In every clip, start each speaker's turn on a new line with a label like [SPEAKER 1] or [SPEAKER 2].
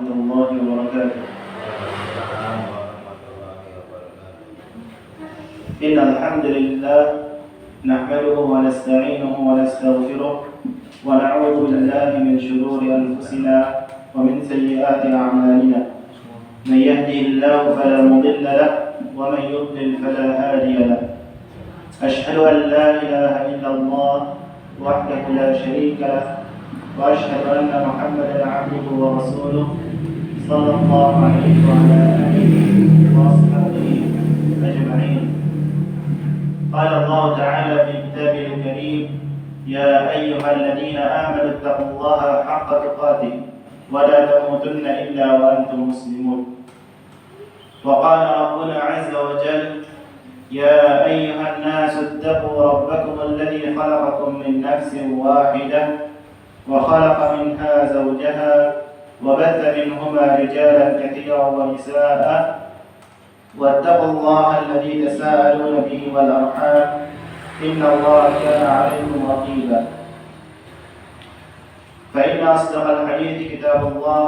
[SPEAKER 1] ورحمة الله وبركاته. إن الحمد لله نحمده ونستعينه ونستغفره ونعوذ بالله من شرور أنفسنا ومن سيئات أعمالنا. من يهده الله فلا مضل له ومن يضلل فلا هادي له. أشهد أن لا إله إلا الله وحده لا شريك له وأشهد أن محمدا عبده ورسوله صلى الله عليه وعلى آله وأصحابه أجمعين. قال الله تعالى في كتابه الكريم: يا أيها الذين آمنوا اتقوا الله حق تقاته ولا تموتن إلا وأنتم مسلمون. وقال ربنا عز وجل: يا أيها الناس اتقوا ربكم الذي خلقكم من نفس واحدة وخلق منها زوجها وبث منهما رجالا كثيرا ونساء واتقوا الله الذي تساءلون به والأرحام إن الله كان عليكم رقيبا. فإن أصدق الحديث كتاب الله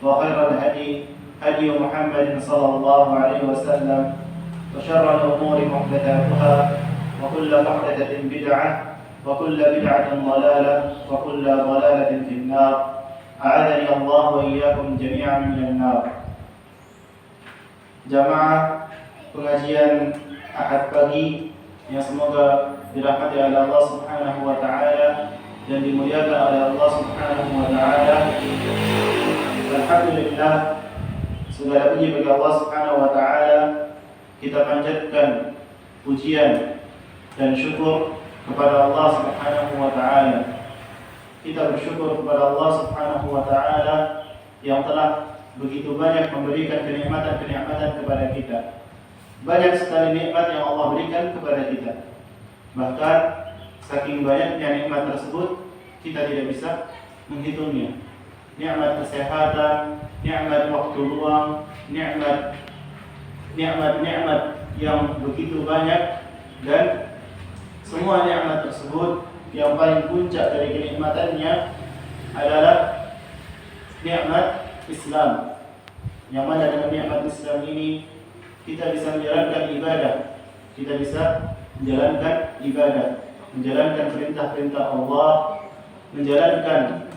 [SPEAKER 1] وخير الهدي هدي محمد صلى الله عليه وسلم وشر الأمور محدثاتها وكل محدثة بدعة وكل بدعة ضلالة وكل ضلالة في النار. أعاذني الله وإياكم جميعا من النار. Jamaah pengajian Ahad pagi yang semoga dirahmati oleh Allah Subhanahu wa taala dan dimuliakan oleh Allah Subhanahu wa taala. Alhamdulillah, segala puji bagi Allah Subhanahu wa taala. Kita panjatkan pujian dan syukur kepada Allah Subhanahu wa taala. Kita bersyukur kepada Allah Subhanahu wa taala yang telah begitu banyak memberikan kenikmatan-kenikmatan kepada kita. Banyak sekali nikmat yang Allah berikan kepada kita. Bahkan saking banyaknya nikmat tersebut kita tidak bisa menghitungnya. Nikmat kesehatan, nikmat waktu luang, nikmat yang begitu banyak, dan semua nikmat tersebut yang paling puncak dari kenikmatannya adalah nikmat Islam. Yang mana dengan nikmat Islam ini kita bisa menjalankan ibadah, kita bisa menjalankan perintah-perintah Allah, menjalankan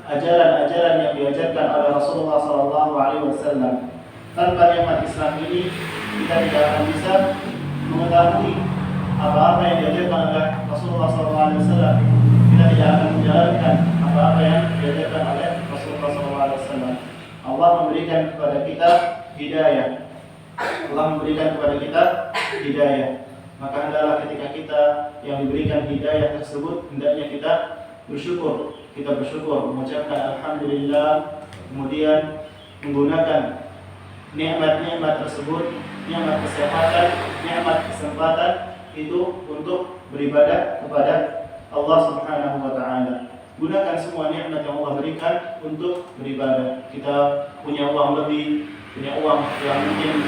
[SPEAKER 1] ajaran-ajaran yang diajarkan oleh Rasulullah SAW. Tanpa nikmat Islam ini kita tidak akan bisa mengetahui apa-apa yang diajarkan oleh Rasulullah SAW. Kita tidak akan menjalankan apa-apa yang diajarkan oleh Rasulullah SAW. Allah memberikan kepada kita hidayah. Maka hendaklah ketika kita yang diberikan hidayah tersebut, hendaknya kita bersyukur. Kita bersyukur, mengucapkan alhamdulillah, kemudian menggunakan nikmat-nikmat tersebut, nikmat kesehatan, nikmat kesempatan itu untuk beribadah kepada Allah Subhanahu wa taala. Gunakan semua nikmat yang Allah berikan untuk beribadah. Kita punya uang lebih, punya uang yang mungkin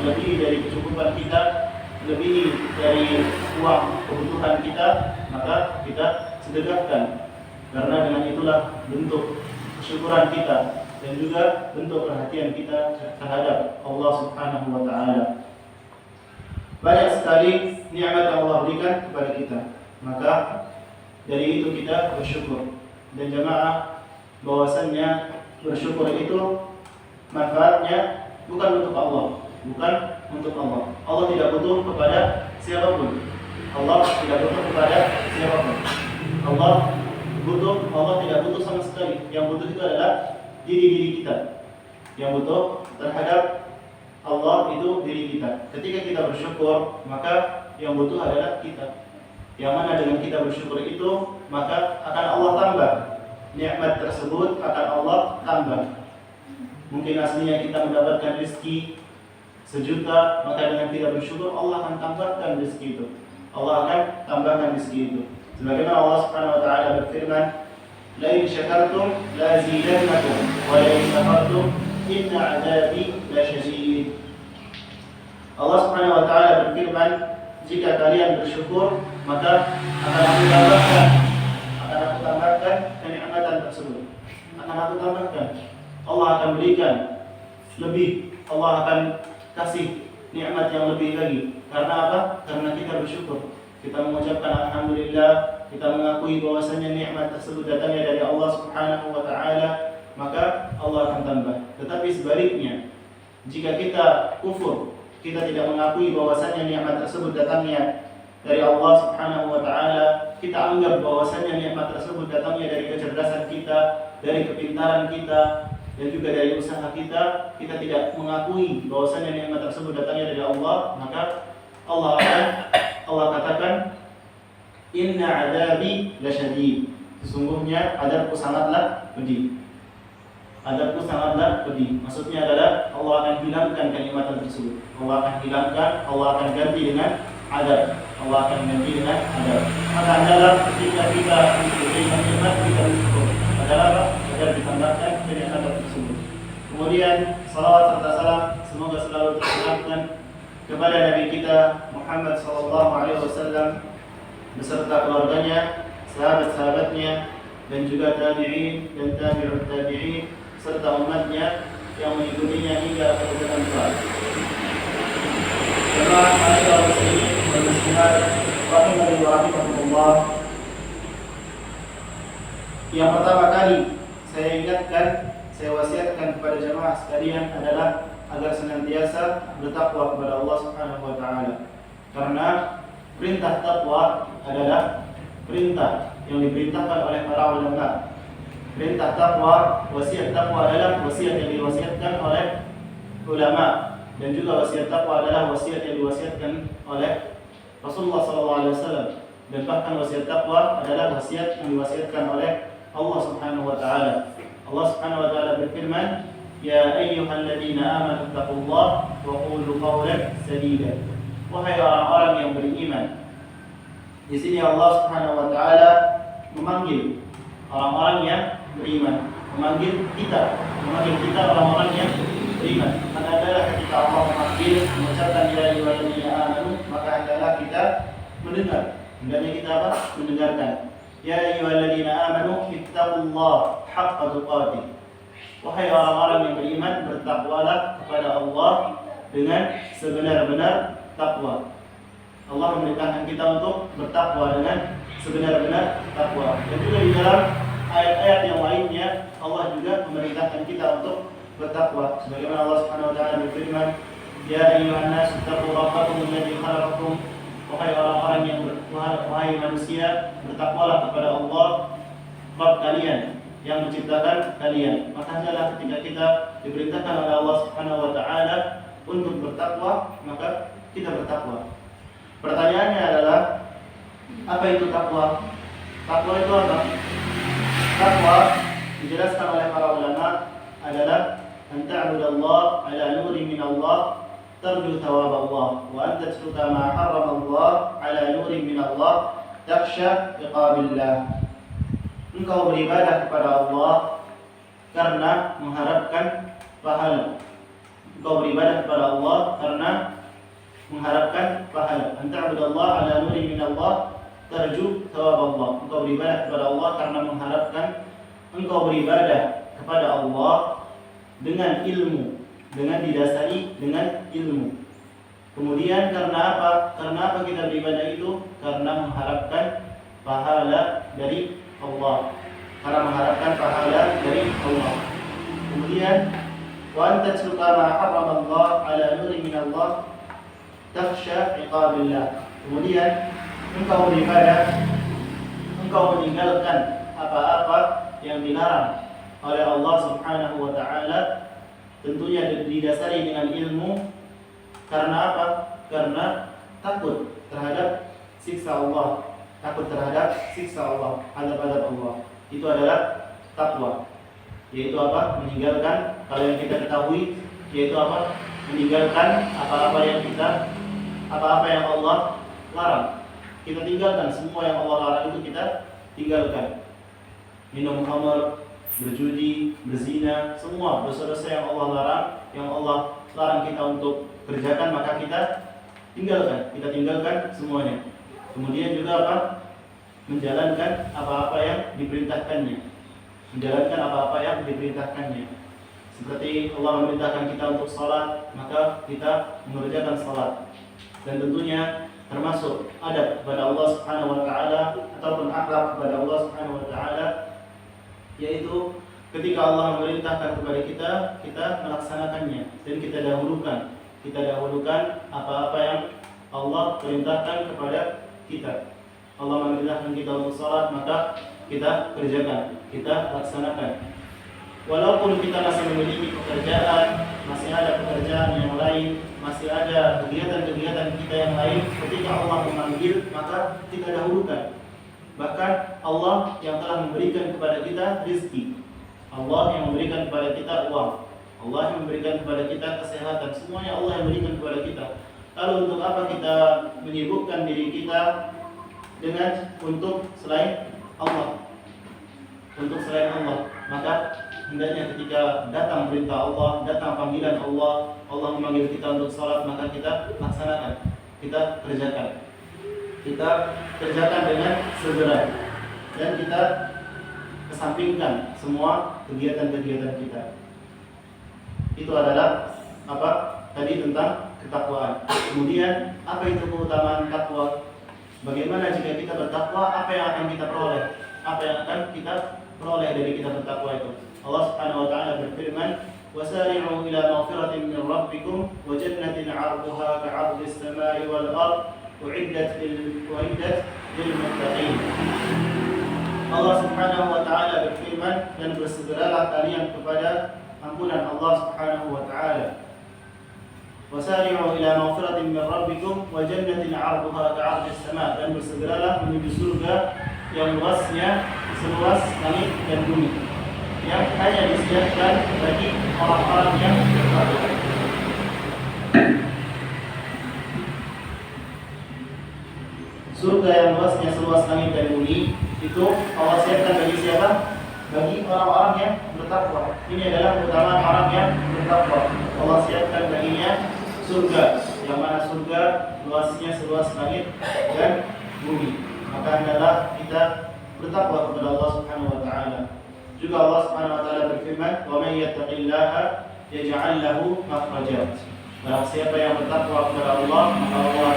[SPEAKER 1] lebih dari kecukupan kita, lebih dari uang kebutuhan kita, maka kita sedekahkan. Karena dengan itulah bentuk kesyukuran kita dan juga bentuk perhatian kita terhadap Allah Subhanahu wa taala. Banyak sekali nikmat yang Allah berikan kepada kita. Maka dari itu kita bersyukur. Dan jemaah, bahwasannya bersyukur itu manfaatnya bukan untuk Allah, Allah tidak butuh kepada siapapun. Allah tidak butuh sama sekali. Yang butuh itu adalah diri kita. Yang butuh terhadap Allah itu diri kita. Ketika kita bersyukur, maka yang butuh adalah kita. Yang mana dengan kita bersyukur itu, maka akan Allah tambah. Nikmat tersebut akan Allah tambah. Mungkin aslinya kita mendapatkan rezeki 1 juta, maka dengan kita bersyukur Allah akan tambahkan rezeki itu. Allah akan tambahkan rezeki itu. Sebagaimana Allah Subhanahu wa taala berfirman, "La in syakartum la azidannakum wa la in kafartum inna 'adzabi lasyadid." Allah Subhanahu wa taala berfirman, jika kalian bersyukur, maka akan aku tambahkan kenikmatan tersebut. Akan akan aku tambahkan. Allah akan berikan lebih, Allah akan kasih nikmat yang lebih lagi. Karena apa? Karena kita bersyukur. Kita mengucapkan alhamdulillah, kita mengakui bahwasanya nikmat tersebut datangnya dari Allah Subhanahu wa taala, maka Allah akan tambah. Tetapi sebaliknya, jika kita kufur, kita tidak mengakui bahwasanya nikmat tersebut datangnya dari Allah Subhanahu wa taala, kita anggap bahwasanya nikmat tersebut datangnya dari kecerdasan kita, dari kepintaran kita, dan juga dari usaha kita, kita tidak mengakui bahwasanya nikmat tersebut datangnya dari Allah, maka Allah katakan, inna adabi lasyadid, sesungguhnya adabku sangatlah pedih. Adabku sangatlah pedih. Maksudnya adalah Allah akan hilangkan kenikmatan tersebut. Allah akan hilangkan, Allah akan ganti dengan adab. Allah akan ganti dengan adab. Maka adalah ketika kita menerima nikmat, kita bersyukur. Adalah agar ditambahkan dengan adab tersebut. Kemudian salawat serta salam semoga selalu tercurahkan kepada Nabi kita Muhammad SAW beserta keluarganya, sahabat-sahabatnya, dan juga tabi'in dan tabi'ut tabi'in serta umatnya yang mengikutinya hingga akhir zaman kelak. Jemaah ma'asyiral muslimin wal muslimat rahimani wa rahimakumullah. Yang pertama kali saya ingatkan, saya wasiatkan kepada jemaah sekalian adalah agar senantiasa bertakwa kepada Allah Subhanahu wa taala. Karena perintah takwa adalah perintah yang diperintahkan oleh para ulama. Perintah takwa, wasiat takwa adalah wasiat yang diwasiatkan oleh ulama, dan juga wasiat takwa adalah wasiat yang diwasiatkan oleh Rasulullah SAW. Dan bahkan wasiat takwa adalah wasiat yang diwasiatkan oleh Allah Subhanahu wa taala. Allah Subhanahu wa taala berfirman, "Ya ayyuhalladzina amanu taqullaha wa qulu qawlan sadida." Wahai orang-orang yang beriman. Di sini Allah Subhanahu wa taala memanggil orang-orang yang beriman, memanggil kita orang-orang yang beriman. Maka adalah ketika Allah memanggil, mengucapkan ya ayyuhalladzina amanu, maka adalah kita mendengar. Hendaknya kita apa? Mendengarkan. Ya ayyuhalladzina amanu ittaqullaha haqqa tuqatih. Wahai orang-orang yang beriman, bertakwalah kepada Allah dengan sebenar-benar takwa. Allah memerintahkan kita untuk bertakwa dengan sebenar-benar takwa. Dan juga di dalam ayat-ayat yang lainnya Allah juga memerintahkan kita untuk bertakwa. Sebagaimana Allah Subhanahu wa taala berfirman, "Ya ayyuhan nas taqu rabbakum alladzi khalaqakum." Wahai orang-orang yang wahai manusia, bertakwalah kepada Allah Rabb kalian yang menciptakan kalian. Maka adalah ketika kita diperintahkan oleh Allah Subhanahu wa taala untuk bertakwa, maka kita bertakwa. Pertanyaannya adalah, apa itu takwa? Takwa itu apa? Takwa dijelaskan oleh para ulama adalah an ta'budallaha ala nurin min Allah tarju thawab Allah wa an tatruka ma harrama Allah ala nurin min Allah takhsha iqabillah. Engkau beribadah kepada Allah karena mengharapkan pahala. Engkau beribadah kepada Allah karena mengharapkan pahala. Anta abudallah ala nuri min Allah tarju thawab Allah. Engkau beribadah kepada Allah karena mengharapkan, engkau beribadah kepada Allah dengan ilmu, dengan didasari dengan ilmu. Kemudian karena apa? Karena apa kita beribadah itu? Karena mengharapkan pahala dari Allah. Karena mengharapkan pahala dari Allah. Kemudian wa anta tasluka ma harrama Allah ala nuri min Allah takhsha iqabillah. Kemudian engkau beribadah, engkau meninggalkan apa-apa yang dilarang oleh Allah Subhanahu wa taala, tentunya didasari dengan ilmu. Karena apa? Karena takut terhadap siksa Allah, takut terhadap siksa Allah, azab-azab Allah. Itu adalah takwa. Yaitu apa? Meninggalkan, kalau yang kita ketahui, yaitu apa? Meninggalkan apa-apa yang Allah larang. Kita tinggalkan semua yang Allah larang, itu kita tinggalkan. Minum khamr, berjudi, berzina, semua dosa-dosa yang Allah larang, yang Allah larang kita untuk kerjakan, maka kita tinggalkan semuanya. Kemudian juga apa? Menjalankan apa-apa yang diperintahkannya. menjalankan apa-apa yang diperintahkannya. Seperti Allah memerintahkan kita untuk salat, maka kita mengerjakan salat. Dan tentunya termasuk adab kepada Allah Subhanahu wa taala ataupun akhlak kepada Allah Subhanahu wa taala, yaitu ketika Allah memerintahkan kepada kita, kita melaksanakannya dan kita dahulukan apa-apa yang Allah perintahkan kepada kita. Allah memerintahkan kita untuk salat, maka kita kerjakan, kita laksanakan. Walaupun kita masih memiliki pekerjaan, masih ada pekerjaan yang lain, masih ada kegiatan-kegiatan kita yang lain, ketika Allah memanggil, maka kita dahulukan. Bahkan Allah yang telah memberikan kepada kita rezeki, Allah yang memberikan kepada kita uang, Allah yang memberikan kepada kita kesehatan, semuanya Allah yang memberikan kepada kita. Lalu untuk apa kita menyibukkan diri kita dengan untuk selain Allah? Untuk selain Allah, maka hendaknya ketika datang perintah Allah, datang panggilan Allah, Allah memanggil kita untuk salat, maka kita laksanakan, kita kerjakan dengan segera, dan kita kesampingkan semua kegiatan-kegiatan kita. Itu adalah apa? Tadi tentang ketakwaan. Kemudian apa itu keutamaan takwa? Bagaimana jika kita bertakwa? Apa yang akan kita peroleh? Apa yang akan kita peroleh dari kita bertakwa itu? Allah Subhanahu wa taala berfirman, "Wasari'u ila maghfiratin min rabbikum wa jannatin 'arduha ka'ardis samai wal ard u'iddat lil muttaqin." Allah Subhanahu wa taala berfirman, dan bersegeralah kalian kepada ampunan Allah Subhanahu wa taala. Wasari'u ila maghfiratin min rabbikum wa jannatin 'arduha ka'ardis sama, dan bersegeralah menuju surga yang luasnya seluas langit dan bumi, yang hanya disediakan bagi orang-orang yang bertakwa. Surga yang luasnya seluas langit dan bumi itu Allah siapkan bagi siapa? Bagi orang-orang yang bertakwa. Ini adalah keutamaan orang yang bertakwa. Allah siapkan baginya surga, yang mana surga luasnya seluas langit dan bumi. Maka hendaklah kita bertakwa kepada Allah Subhanahu wa taala. Juga Allah Subhanahu wa taala berfirman, "Wa may yattaqillaha yaj'al lahu makhraja." Barang siapa yang bertakwa kepada Allah, maka Allah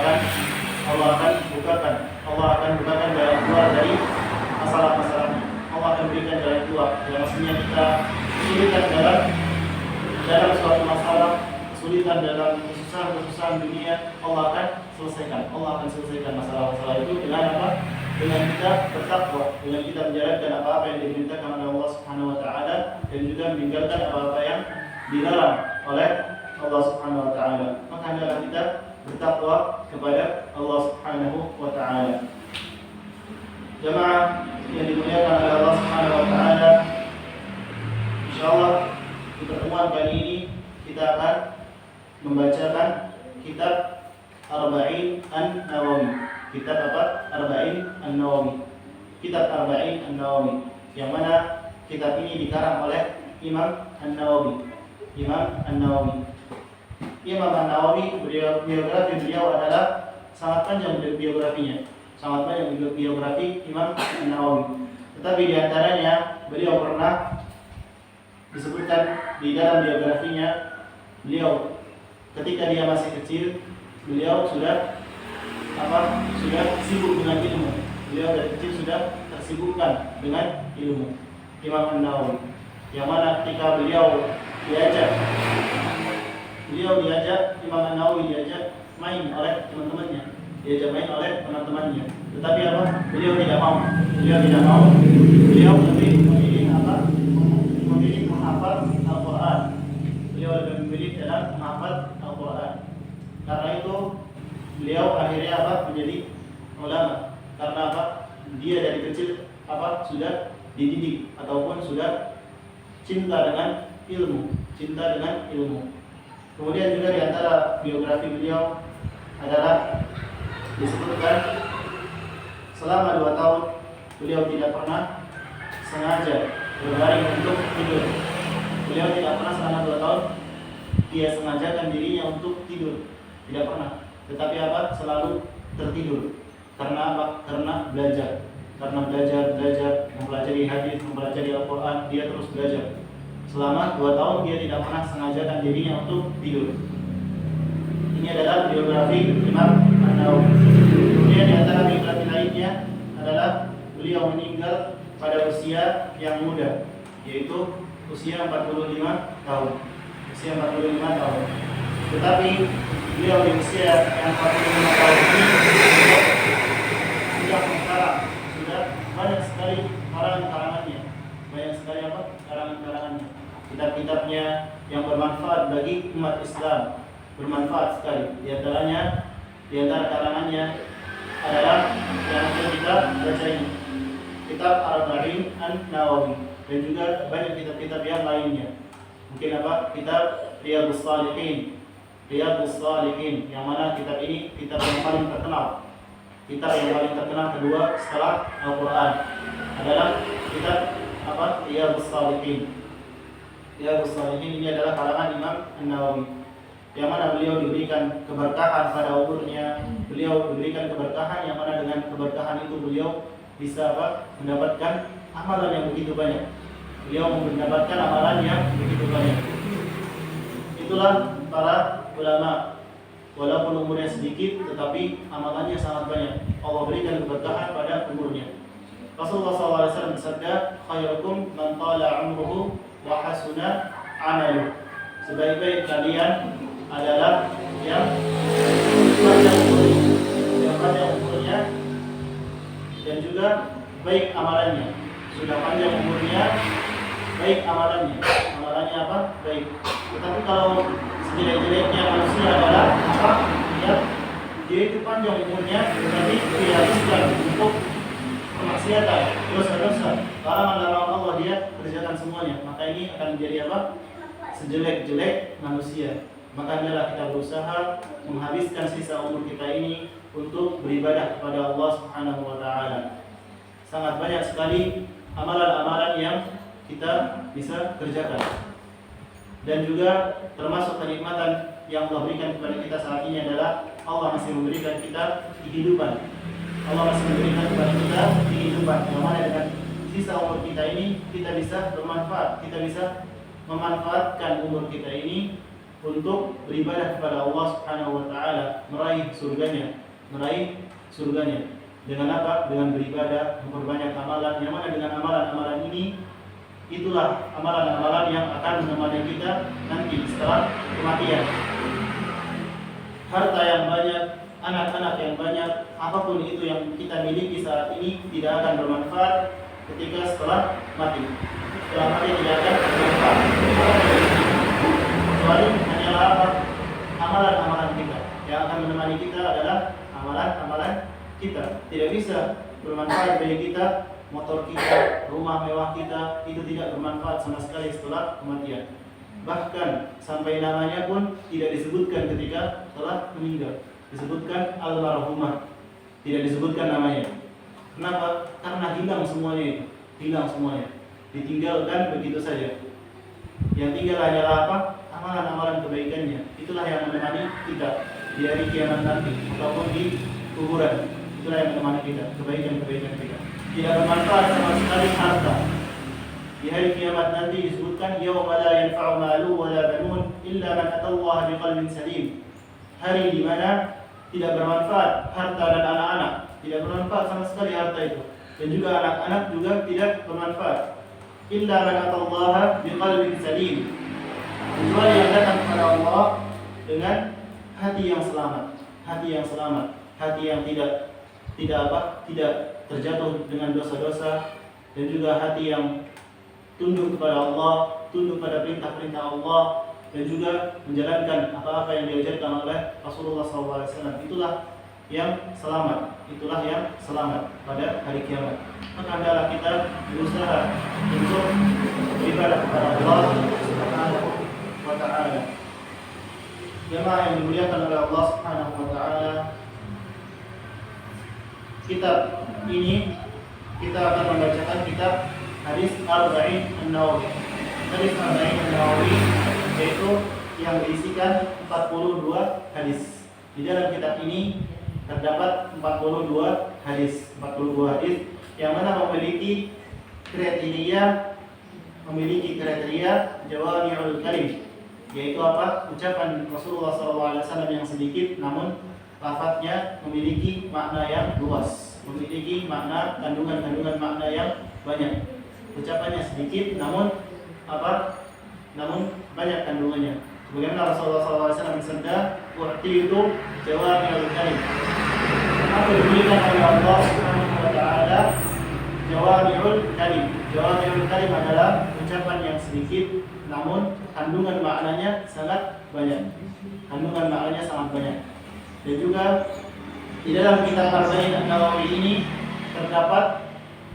[SPEAKER 1] akan bukakan jalan keluar dari masalah-masalahnya. Allah akan berikan jalan keluar. Yang maksudnya kita kesulitan dalam suatu masalah, kesulitan dalam kesusahan dunia, Allah akan selesaikan. Allah akan selesaikan masalah-masalah itu dengan apa? Dengan kita bertakwa, dengan kita menjalankan apa-apa yang diperintahkan oleh Allah Subhanahu wa taala, dan juga meninggalkan apa-apa yang dilarang oleh Allah Subhanahu wa taala. Maka hendaklah kita bertakwa kepada Allah Subhanahu wa taala. Jemaah yang dimuliakan oleh Allah Subhanahu wa taala, insyaallah di pertemuan kali ini kita akan membacakan kitab Arba'in An-Nawawi. Kitab apa? Arba'in An-Nawawi. Kitab Arba'in An-Nawawi, yang mana kitab ini dikarang oleh Imam An-Nawawi. Imam An-Nawawi, biografi beliau adalah sangat panjang biografinya. Sangat banyak biografi Imam An-Nawawi. Tetapi di antaranya beliau pernah disebutkan di dalam biografinya, beliau ketika dia masih kecil, beliau sudah sibuk dengan ilmu. Beliau dari kecil sudah tersibukkan dengan ilmu. Imam An-Nawawi, yang mana ketika beliau diajak Imam An-Nawawi diajak main oleh teman-temannya, tetapi apa? Beliau tidak mau. Beliau lebih memilih menghafal Al-Quran. Beliau lebih memilih dalam menghafal Al-Quran. Karena itu beliau akhirnya menjadi ulama. Karena apa? Dia dari kecil sudah dididik ataupun sudah cinta dengan ilmu. Kemudian juga di antara biografi beliau adalah disebutkan selama 2 tahun beliau tidak pernah sengaja berbaring untuk tidur. Beliau tidak pernah selama 2 tahun dia sengajakan dirinya untuk tidur, tidak pernah. Tetapi selalu tertidur. Karena apa? Karena belajar. karena belajar, mempelajari hadis, mempelajari Al-Quran, dia terus belajar. Selama 2 tahun dia tidak pernah sengajakan dirinya untuk tidur. Ini adalah biografi Imam An-Nawawi. Kemudian di antara biografi lainnya adalah beliau meninggal pada usia yang muda, yaitu usia 45 tahun. Usia 45 tahun. Tetapi beliau di usia yang 45 tahun ini sudah mengkarang, sudah banyak sekali karangan-karangannya. Banyak sekali karangan-karangannya. Kitab-kitabnya yang bermanfaat bagi umat Islam, bermanfaat sekali. Di antara karangannya adalah yang kita baca ini, kitab Arba'in An-Nawawi, dan juga banyak kitab-kitab yang lainnya. Mungkin kitab Riyadhus Shalihin, yang mana kitab ini kitab yang paling terkenal. Kitab yang paling terkenal kedua setelah Al-Quran adalah kitab Riyadhus Shalihin. Riyadhus Shalihin ini adalah karangan Imam An-Nawawi, yang mana beliau diberikan keberkahan pada umurnya. Beliau diberikan keberkahan yang mana dengan keberkahan itu beliau bisa mendapatkan amalan yang begitu banyak. Beliau mendapatkan amalan yang begitu banyak. Itulah para ulama, walaupun umurnya sedikit tetapi amalannya sangat banyak. Allah berikan keberkahan pada umurnya. Rasulullah SAW bersabda, khairukum man tala umruhu wa hasuna amaluhu. Sebaik-baik kalian adalah yang panjang umurnya dan juga baik amalannya. Sudah panjang umurnya, baik amalannya. Amalannya baik. Tetapi kalau sejelek-jeleknya manusia adalah dia itu panjang umurnya tetapi dihabiskan untuk kemaksiatan, dosa-dosa, larangan-larangan Allah dia kerjakan semuanya. Maka ini akan menjadi sejelek-jelek manusia. Maka adalah kita berusaha menghabiskan sisa umur kita ini untuk beribadah kepada Allah Subhanahu wa taala. Sangat banyak sekali amalan-amalan yang kita bisa kerjakan. Dan juga termasuk kenikmatan yang Allah berikan kepada kita saat ini adalah Allah masih memberikan kita kehidupan. Allah masih memberikan kepada kita kehidupan yang mana dengan sisa umur kita ini kita bisa bermanfaat, kita bisa memanfaatkan umur kita ini untuk beribadah kepada Allah Subhanahu wa taala, meraih surganya. Dengan Dengan beribadah, memperbanyak amalan, yang mana dengan amalan-amalan ini itulah amalan-amalan yang akan menemani kita nanti setelah kematian. Harta yang banyak, anak-anak yang banyak, apapun itu yang kita miliki saat ini tidak akan bermanfaat setelah mati. Setelah mati tidak akan bermanfaat. Kecuali hanyalah amalan-amalan kita. Yang akan menemani kita adalah amalan-amalan kita. Tidak bisa bermanfaat bagi kita motor kita, rumah mewah kita, itu tidak bermanfaat sama sekali setelah kematian. Bahkan sampai namanya pun tidak disebutkan ketika telah meninggal. Disebutkan almarhumah, tidak disebutkan namanya. Kenapa? Karena hilang semuanya itu. Ditinggalkan begitu saja. Yang tinggal hanyalah amalan-amalan kebaikannya. Itulah yang menemani kita di hari kiamat nanti ataupun di kuburan. Itulah yang menemani kita, kebaikan-kebaikan kita. Tidak bermanfaat sama sekali harta. Di hari kiamat nanti disebutkan yauma la yanfa'u malu wa la banun illa man atallaha biqalbin salim. Hari di mana tidak bermanfaat harta dan anak-anak. Tidak bermanfaat sama sekali harta itu. Dan juga anak-anak juga tidak bermanfaat. Illa man atallaha biqalbin salim. Kecuali yang datang kepada Allah dengan hati yang selamat, hati yang tidak terjatuh dengan dosa-dosa, dan juga hati yang tunduk kepada Allah, tunduk pada perintah-perintah Allah, dan juga menjalankan apa-apa yang diajarkan oleh Rasulullah SAW. Itulah yang selamat pada hari kiamat. Maka hendaklah kita berusaha untuk beribadah kepada Allah Subhanahu wa ta'ala. Jemaah yang dimuliakan oleh Allah Subhanahu wa ta'ala, kitab ini kita akan membacakan kitab Hadis Arba'in An-Nawawi. Hadis Arba'in An-Nawawi yaitu yang berisikan 42 hadis. Di dalam kitab ini terdapat 42 hadis yang mana memiliki kriteria jawami'ul kalim, yaitu apa? Ucapan Rasulullah SAW yang sedikit namun lafadznya memiliki makna yang luas, memiliki makna kandungan makna yang banyak. Ucapannya sedikit namun apa? Namun banyak kandungannya. Bagaimana Rasulullah SAW bersabda, "U'titu jawami'ul kalim." Aku diberikan oleh Allah Subhanahu wa taala jawami'ul kalim. Jawami'ul kalim adalah ucapan yang sedikit namun kandungan maknanya sangat banyak. Kandungan maknanya sangat banyak. Dan juga di dalam kitab Arba'in An-Nawawi ini terdapat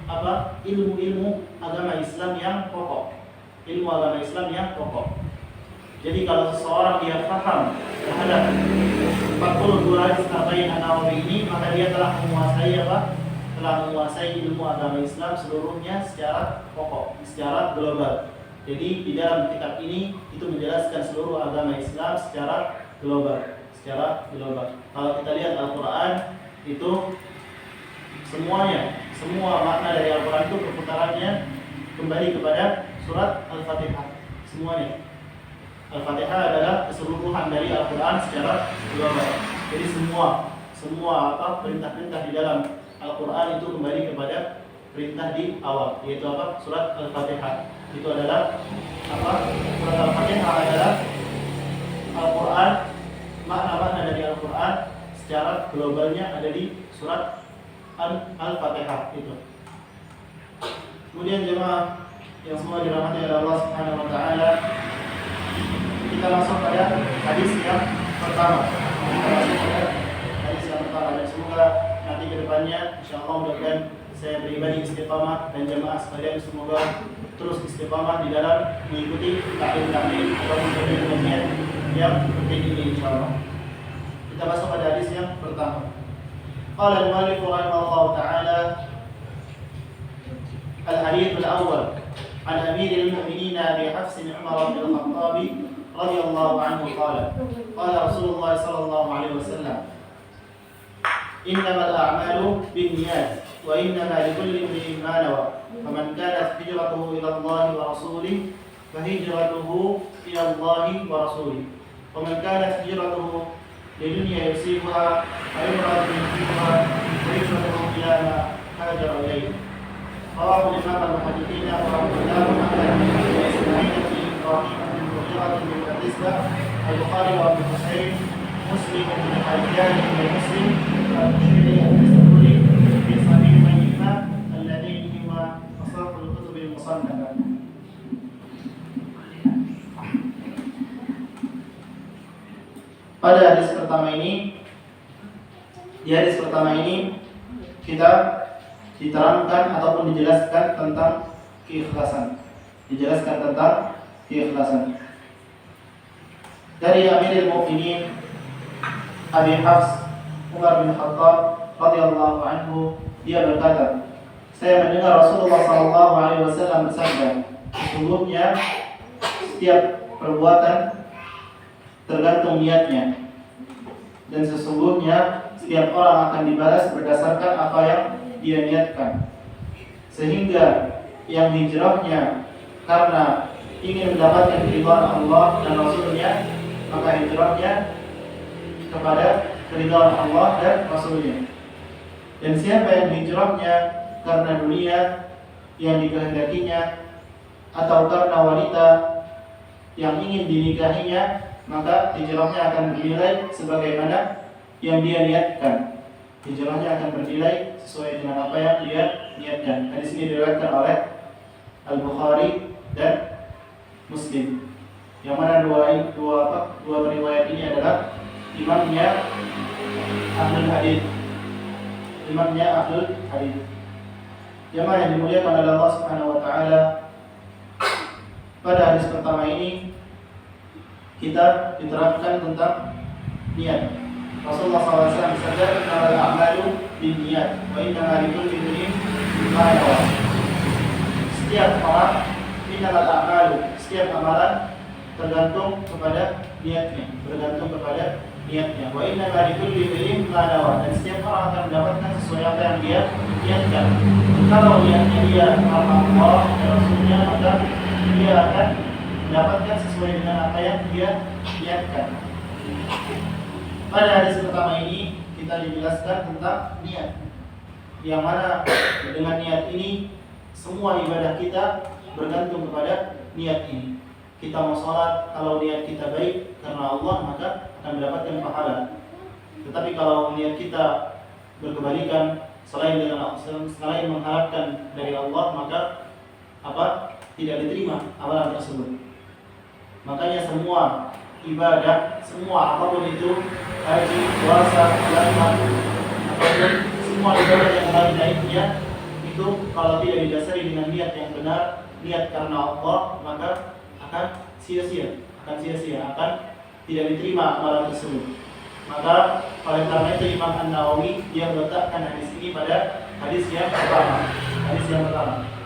[SPEAKER 1] apa? Ilmu-ilmu agama Islam yang pokok. Ilmu agama Islam yang pokok. Jadi kalau seseorang dia paham terhadap 42 hadis Arba'in An-Nawawi ini, maka dia telah menguasai apa? Telah menguasai ilmu agama Islam seluruhnya secara pokok, secara global. Jadi di dalam kitab ini itu menjelaskan seluruh agama Islam secara global, Kalau kita lihat Al-Qur'an itu semuanya, semua makna dari Al-Qur'an itu perputarannya kembali kepada surat Al-Fatihah. Semuanya. Al-Fatihah adalah keseluruhan dari Al-Quran secara global. Jadi semua apa perintah-perintah di dalam Al-Quran itu kembali kepada perintah di awal, yaitu apa? Surat Al-Fatihah. Itu adalah apa? Surat Al-Fatihah adalah Al-Quran, makna-makna dari Al-Quran secara globalnya ada di surat Al-Fatihah itu. Kemudian jemaah yang semua dirahmati oleh Allah Subhanahu wa taala, kita masuk pada hadis yang pertama. Dan semoga nanti ke depannya insyaallah mudah-mudahan saya pribadi istiqamah dan jemaah sekalian semoga terus istiqamah di dalam mengikuti taklim atau kajian yang penting ini insyaallah. Kita masuk pada hadis yang pertama. Qala al-mu'allif rahimahullah taala al-hadits al-awwal an Amiril Mu'minin Abi Hafs Umar bin Al-Khattab radhiyallahu anhu qala Rasulullah sallallahu alaihi wasallam innamal a'malu binniyat wa innama likulli imrin ma nawa faman kanat hijratuhu ila Allah wa rasulih fa hijratuhu ila Allah wa rasulih wa man kanat hijratuhu lidunya yusibuha fa imra'atun yusibuha fa hijratuhu ila ma hajara ilayhi. Rawahu Imam al-Muhaddithin wa Abu Dawud wa Isma'il bin Ibrahim Al-Bukhari wa Abu Husain Muslim bin Al-Hajjaj bin Muslim al-Mushiri al-Mustaqbuli fi Sahih Al-Imam alladhi huwa asraf al-kutub al-musannafah. Pada hadis pertama ini kita diterangkan ataupun dijelaskan tentang keikhlasan. Dari Amirul Mukminin Abi Hafs Umar bin Khattab radhiyallahu anhu, dia berkata, saya mendengar Rasulullah sallallahu alaihi wasallam bersabda, sesungguhnya setiap perbuatan tergantung niatnya, dan sesungguhnya setiap orang akan dibalas berdasarkan apa yang dia niatkan. Sehingga yang hijrahnya karena ingin mendapatkan keridhaan Allah dan Rasulnya, maka hijrahnya kepada keridhaan Allah dan Rasulnya. Dan siapa yang hijrahnya karena dunia yang dikehendakinya atau karena wanita yang ingin dinikahinya, maka hijrahnya akan bernilai sebagaimana yang dia niatkan. Hijrahnya akan bernilai sesuai dengan apa yang dia niatkan. Hadis ini diriwayatkan oleh Al-Bukhari dan Muslim. Yang mana dua riwayat ini adalah imamnya Ahlul Hadits. Jemaah yang dimuliakan oleh Allah Subhanahu wa taala, pada hadis pertama ini kita diterapkan tentang niat. Rasulullah SAW bersabda, "Innamal a'malu binniyat wa innama likulli imrin ma nawa." Setiap amalan tergantung kepada niatnya, bergantung kepada niatnya. Wa inna ma likulli imrin ma nawa. Dan setiap orang akan mendapatkan sesuai apa yang dia niatkan. Kalau niatnya dia karena Allah dan Rasulnya, maka dia akan mendapatkan sesuai dengan apa yang dia niatkan. Pada hadis pertama ini kita dijelaskan tentang niat, yang mana dengan niat ini semua ibadah kita bergantung kepada niat ini. Kita mau sholat, kalau niat kita baik karena Allah, maka akan mendapatkan pahala. Tetapi kalau niat kita berkebalikan, selain mengharapkan dari Allah, maka tidak diterima amalan tersebut. Makanya semua ibadah, semua apapun itu, haji, puasa, zakat, apapun semua ibadah yang lainnya itu kalau tidak didasari dengan niat yang benar, niat karena Allah, maka akan sia-sia, akan tidak diterima amalan tersebut. Maka oleh karena itu Imam An-Nawawi dia meletakkan hadis ini pada hadis yang pertama.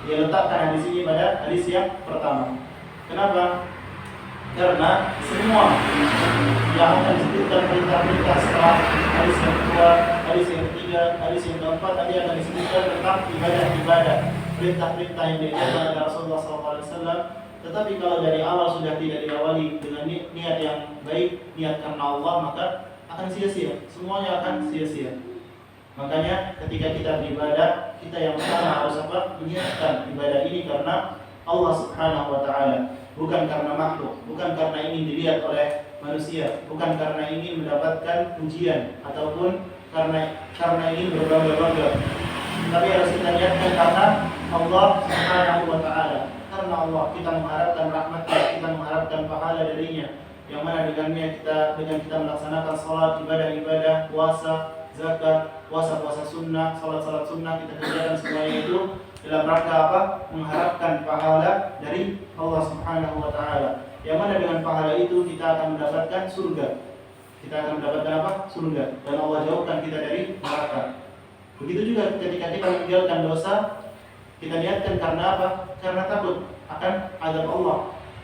[SPEAKER 1] Dia letakkan hadis ini pada hadis yang pertama. Kenapa? Karena semua yang akan disebutkan perintah-perintah setelah hadis yang kedua, hadis yang ketiga, hadis yang keempat, tadi akan disebutkan tentang ibadah-ibadah, perintah-perintah yang diajarkan oleh Rasulullah SAW. Tetapi kalau dari awal sudah tidak diawali dengan niat yang baik, niat karena Allah, maka akan sia-sia. Semuanya akan sia-sia. Makanya ketika kita beribadah, kita yang pertama harus meniatkan ibadah ini karena Allah Subhanahu wa Ta'ala, bukan karena makhluk, bukan karena ingin dilihat oleh manusia, bukan karena ingin mendapatkan pujian ataupun karena ingin berbangga-bangga. Tapi harus kita niatkan karena Allah Subhanahu wa Ta'ala. Karena Allah, kita mengharapkan rahmat-Nya, kita mengharapkan pahala darinya. Yang mana dengan kita melaksanakan salat, ibadah-ibadah, puasa, zakat, puasa sunnah, salat sunnah, kita kerjakan semuanya itu dalam rangka mengharapkan pahala dari Allah Subhanahu wa Ta'ala. Yang mana dengan pahala itu kita akan mendapatkan surga. Kita akan mendapatkan surga, dan Allah jauhkan kita dari neraka. Begitu juga ketika kita meninggalkan dosa, kita niatkan karena apa? Karena takut akan azab Allah.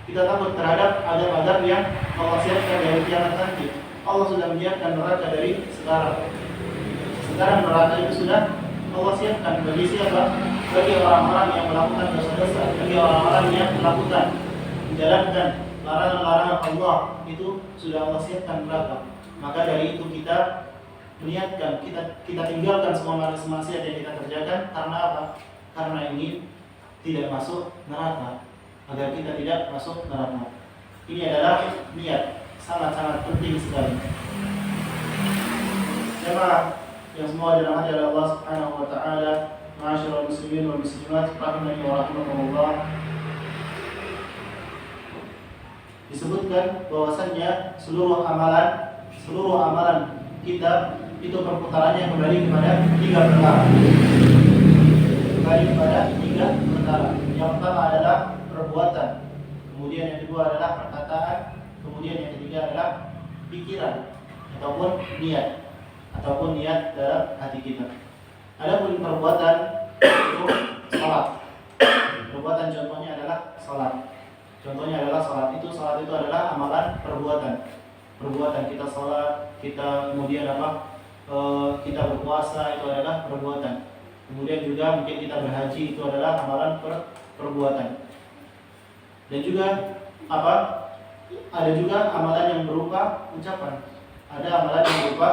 [SPEAKER 1] Kita takut terhadap azab-azab yang Allah siapkan dari kiamat nanti. Allah sudah menyiapkan neraka dari sekarang. Sekarang neraka itu sudah Allah siapkan bagi siapa? Bagi orang-orang yang melakukan dosa-dosa, bagi orang-orang yang menjalankan larangan-larangan Allah, itu sudah Allah siapkan neraka. Maka dari itu kita meniatkan, kita tinggalkan semua maksiat yang kita kerjakan karena apa? Karena ingin tidak masuk neraka, agar kita tidak masuk neraka. Ini adalah niat, sangat-sangat penting sekali. Jemaah yang semua dirahmati oleh Allah Subhanahu wa Ta'ala, ma'asyiral muslimin wal muslimat, rahimani wa rahimakumullah. Disebutkan bahwasannya seluruh amalan kita itu perputarannya kembali kepada tiga perkara. Yang pertama adalah perbuatan, kemudian yang kedua adalah perkataan, kemudian yang ketiga adalah pikiran ataupun niat dalam hati kita. Adapun perbuatan itu salat. Perbuatan contohnya adalah salat. Salat itu adalah amalan perbuatan. Perbuatan kita salat, kita kemudian kita berpuasa, itu adalah perbuatan. Kemudian juga mungkin kita berhaji, itu adalah amalan perbuatan. Dan juga ada juga amalan yang berupa ucapan. Ada amalan yang berupa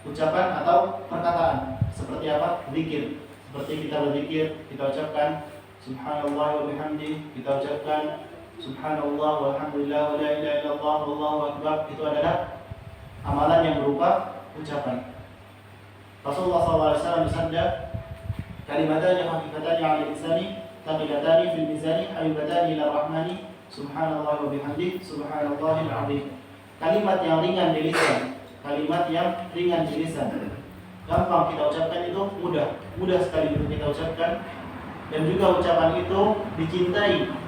[SPEAKER 1] ucapan atau perkataan. Seperti apa? Zikir. Seperti kita berzikir, kita ucapkan subhanallah wa bihamdi, kita ucapkan subhanallah walhamdulillah wa la ilaha illallah wallahu akbar. Itu adalah amalan yang berupa ucapan. Rasulullah SAW bersabda, kalimatani khafifatani 'ala lisani, thaqilatani fil mizani, habibatani ila rahmani, subhanallah wa bihamdi, subhanallahil azim. Kalimat yang ringan di lisan, gampang kita ucapkan, itu mudah sekali untuk kita ucapkan, dan juga ucapan itu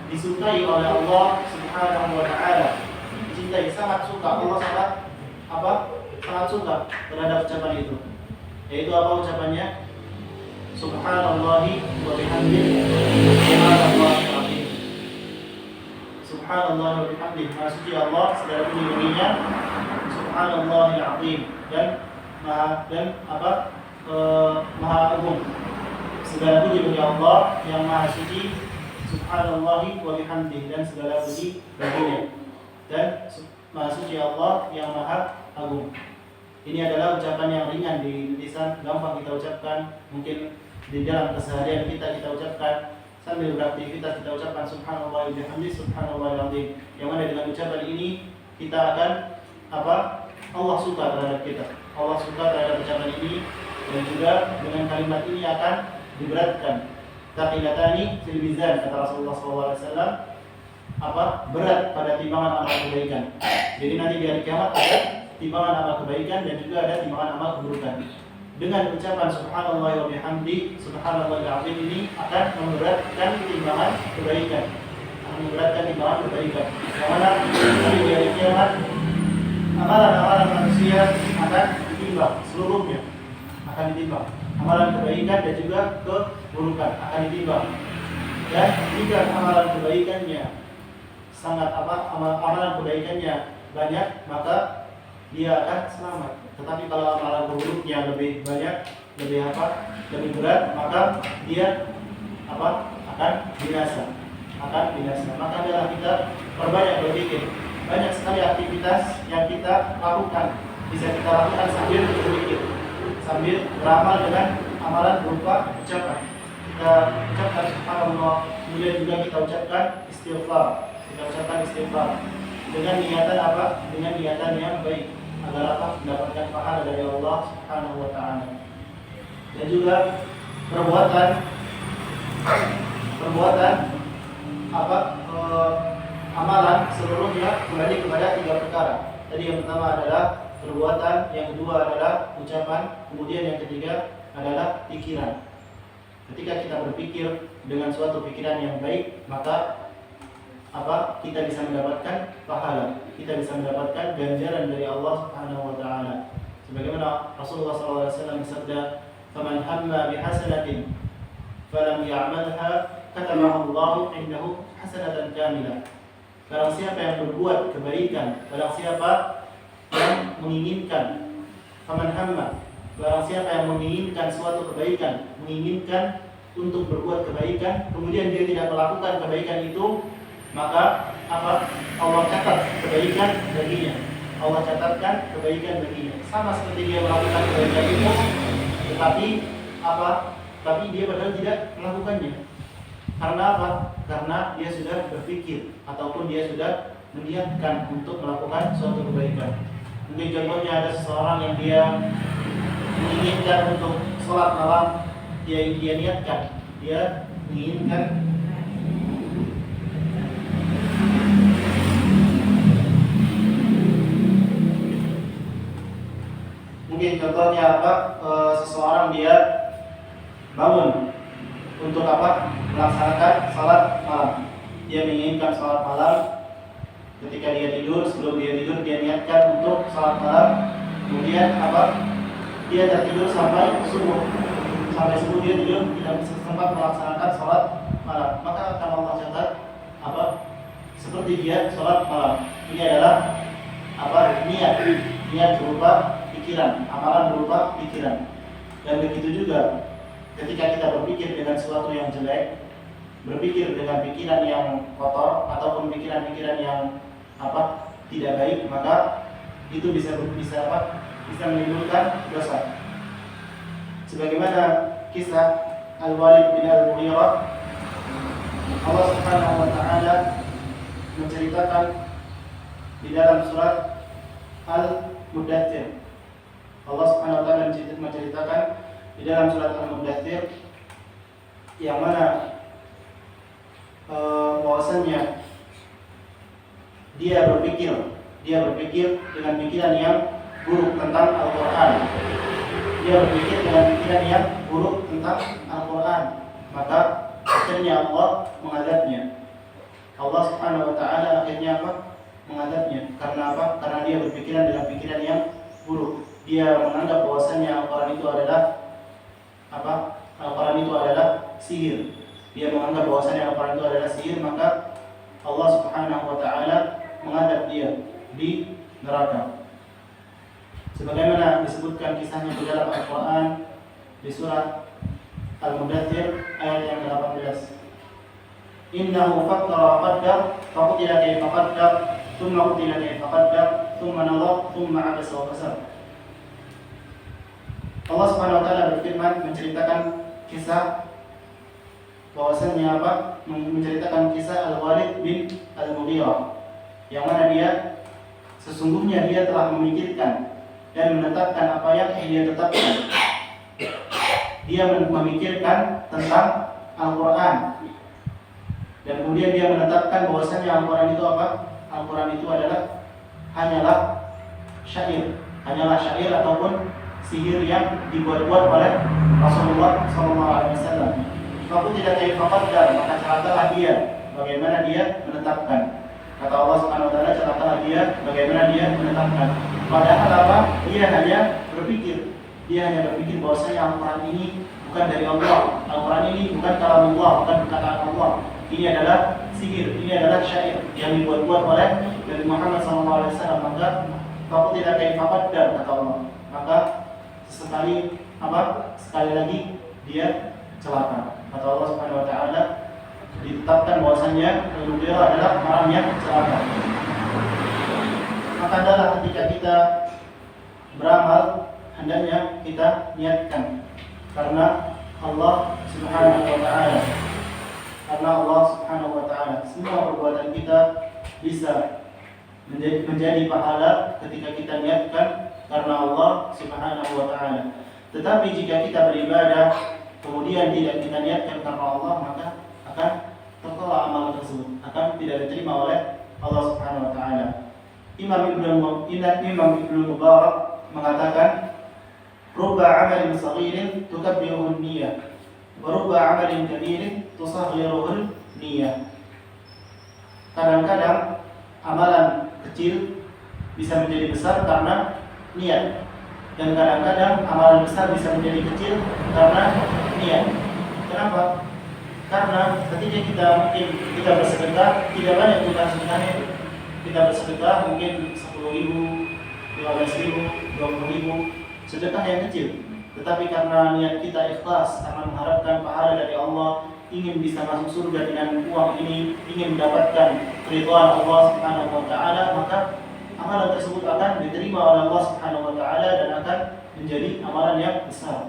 [SPEAKER 1] disukai oleh Allah Subhanahu wa Ta'ala. Dicintai, sangat suka Allah, sangat suka terhadap ucapan itu. Yaitu apa ucapannya? Subhanallahi wa bihamdihi, subhanallahil azim. Subhanallah wa bihamdihi, maha suci Allah segala puji baginya. subhanallahil azim, dan maha agung. Segala puji bagi Allah yang maha suci, subhanallahi wa bihamdihi, dan segala puji baginya, dan maha suci Allah yang maha agung. Ini adalah ucapan yang ringan di lisan, gampang kita ucapkan. Mungkin di dalam keseharian kita ucapkan sambil beraktivitas, kita ucapkan subhanallah wa bihamdihi, subhanallahil azim. Yang mana dengan ucapan ini kita akan Allah suka terhadap kita. Allah suka terhadap ucapan ini, dan juga dengan kalimat ini akan diberatkan. Taqilatani fil mizan, kata Rasulullah SAW, berat pada timbangan amal kebaikan. Jadi nanti di hari kiamat ada timbangan amal kebaikan dan juga ada timbangan amal keburukan. Dengan ucapan subhanallah wa bihamdi, subhanallahil azim ini akan memberatkan timbangan kebaikan. Yang mana nanti di hari kiamat amalan-amalan manusia akan ditimbang seluruhnya, amalan kebaikan dan juga keburukan akan ditimbang. Dan jika amalan kebaikannya amalan kebaikannya banyak, maka dia akan selamat. Tetapi kalau amalan buruknya lebih banyak, lebih berat, maka dia akan binasa. Maka adalah kita perbanyak berpikir. Banyak sekali aktivitas yang kita lakukan, bisa kita lakukan sambil berpikir, sambil beramal dengan amalan berupa ucapan. Kita ucapkan subhanallah, kemudian juga kita ucapkan istighfar. Dengan niatan Dengan niatan yang baik, agar mendapatkan pahala dari Allah Subhanahu wa taala. Dan juga perbuatan amalan seluruhnya kembali kepada 3 perkara. Tadi yang pertama adalah perbuatan, yang kedua adalah ucapan, kemudian yang ketiga adalah pikiran. Ketika kita berpikir dengan suatu pikiran yang baik, maka kita bisa mendapatkan pahala, kita bisa mendapatkan ganjaran dari Allah Subhanahu wa taala. Sebagaimana Rasulullah SAW bersabda, "Faman hamma bihasanatin falam ya'malha katabaha Allahu indahu hasanatan kamilah." Barang siapa yang berbuat kebaikan, barang siapa yang menginginkan, faman hamma, barang siapa yang menginginkan suatu kebaikan, menginginkan untuk berbuat kebaikan, kemudian dia tidak melakukan kebaikan itu, maka Allah catat kebaikan baginya. Allah catatkan kebaikan baginya. Sama seperti dia melakukan kebaikan itu, tapi dia padahal tidak melakukannya. Karena Karena dia sudah berpikir ataupun dia sudah meniatkan untuk melakukan suatu kebaikan. Mungkin contohnya ada seseorang yang dia menginginkan untuk sholat malam, dia niatkan, dia menginginkan mungkin contohnya seseorang dia bangun untuk melaksanakan salat malam. Dia menginginkan salat malam. Ketika dia tidur, sebelum dia tidur dia niatkan untuk salat malam. Kemudian dia tertidur sampai subuh. Sampai subuh dia tidur, tidak bisa sempat melaksanakan salat malam. Maka akan Allah catat seperti dia salat malam. Ini adalah niat berupa pikiran, amalan berupa pikiran. Dan begitu juga ketika kita berpikir dengan sesuatu yang jelek, berpikir dengan pikiran yang kotor ataupun pikiran-pikiran yang tidak baik, maka itu bisa menimbulkan dosa. Sebagaimana kisah Al-Walid bin Al-Mughirah, Allah Subhanahu wa taala menceritakan di dalam surat Al-Mudaththir. Allah Subhanahu wa taala menceritakan di dalam surat Al-Mudaththir yang mana bahwasannya dia berpikir dengan pikiran yang buruk tentang Al-Qur'an. Dia berpikir dengan pikiran yang buruk tentang Al-Qur'an, maka akhirnya Allah mengadabnya. Allah Subhanahu wa taala akhirnya mengadabnya. Karena Karena dia berpikiran dengan pikiran yang buruk. Dia menganggap bahwasannya Al-Qur'an itu adalah sihir. Dia menganggap bahwasannya Al-Qur'an itu adalah sihir, maka Allah Subhanahu wa taala mengadab dia di neraka. Sebagaimana disebutkan kisahnya di dalam Al-Quran di surat Al-Mudaththir ayat yang ke-18. Innahu fakkara wa qaddar faqutila kaifa qaddar thumma qutila kaifa qaddar thumma nadhar thumma 'abasa wa basar. Allah Subhanahu wa taala berfirman menceritakan kisah bahwasannya menceritakan kisah Al-Walid bin Al-Mughirah, yang mana sesungguhnya dia telah memikirkan dan menetapkan apa yang dia tetapkan. Dia memikirkan tentang Al-Quran, dan kemudian dia menetapkan bahwasanya Al-Quran itu apa? Al-Quran itu hanyalah syair ataupun sihir yang dibuat-buat oleh Rasulullah SAW. Aku tidak tahu fakadar, maka celakalah dia bagaimana dia menetapkan. Kata Allah Subhanahu wa taala, celakalah dia bagaimana dia menetapkan. Padahal dia hanya berpikir bahwasanya Al-Quran ini bukan dari Allah. Al-Quran ini bukan kalamullah, bukan perkataan Allah. Ini adalah sihir, ini adalah syair yang dibuat-buat oleh Nabi Muhammad SAW. Maka aku tidak tahu fakadar, kata Allah. Maka sekali lagi dia celaka. Kata Allah Subhanahu wa taala, ditetapkan bahwasanya Al-Mughirah adalah orang yang celaka. Maka adalah ketika kita beramal, hendaknya kita niatkan karena Allah Subhanahu wa taala. Karena Allah Subhanahu wa taala, semua perbuatan kita bisa menjadi pahala ketika kita niatkan karena Allah Subhanahu wa taala. Tetapi jika kita beribadah kemudian tidak kita niatkan karena Allah, maka akan tertolak amal tersebut, akan tidak diterima oleh Allah Subhanahu wa taala. Imam Ibnu Mubarak mengatakan, "Rubba 'amalin saghirin tukabbiruhu an-niyyah, wa rubba 'amalin kabirin tusaghiruhu an-niyyah." Kadang-kadang amalan kecil bisa menjadi besar karena niat, dan kadang-kadang amalan besar bisa menjadi kecil karena niat. Kenapa? Karena ketika kita bersedekah, tidak banyak bukan sedekahnya itu. Kita bersedekah mungkin 10.000, 15.000, 20.000, sedekah yang kecil. Tetapi karena niat kita ikhlas, karena mengharapkan pahala dari Allah, ingin bisa masuk surga dengan uang ini, ingin mendapatkan keridhaan Allah Subhanahu wa taala, maka amalan tersebut akan diterima oleh Allah Subhanahu wa taala dan akan menjadi amalan yang besar.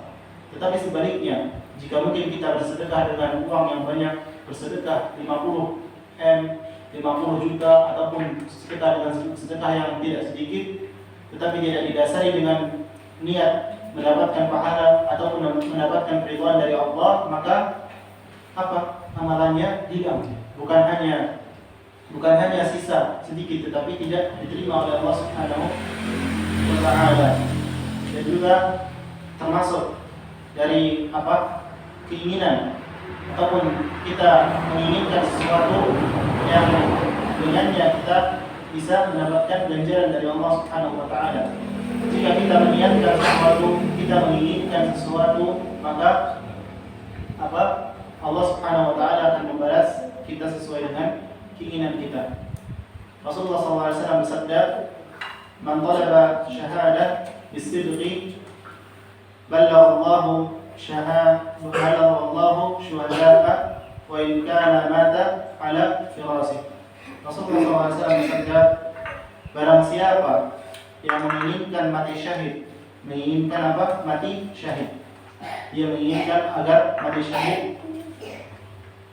[SPEAKER 1] Tetapi sebaliknya, jika mungkin kita bersedekah dengan uang yang banyak, bersedekah 50 juta ataupun sedekah dengan sedekah yang tidak sedikit, tetapi tidak didasari dengan niat mendapatkan pahala ataupun mendapatkan keridhaan dari Allah, maka amalannya hilang. Bukan hanya sisa sedikit, tetapi tidak diterima oleh Allah Subhanahu wa taala. Dan juga termasuk dari keinginan ataupun kita menginginkan sesuatu yang dengannya kita bisa mendapatkan ganjaran dari Allah Subhanahu wa taala. Jika kita menginginkan sesuatu, maka Allah Subhanahu wa taala akan membalas kita sesuai dengan keinginan kita. Rasulullah SAW bersabda, "Man talaba syahadah bis-sidqi balaghallahu syuhada'a wa in kana mata ala firasih." Rasulullah SAW bersabda, barang siapa yang menginginkan mati syahid, dia menginginkan agar mati syahid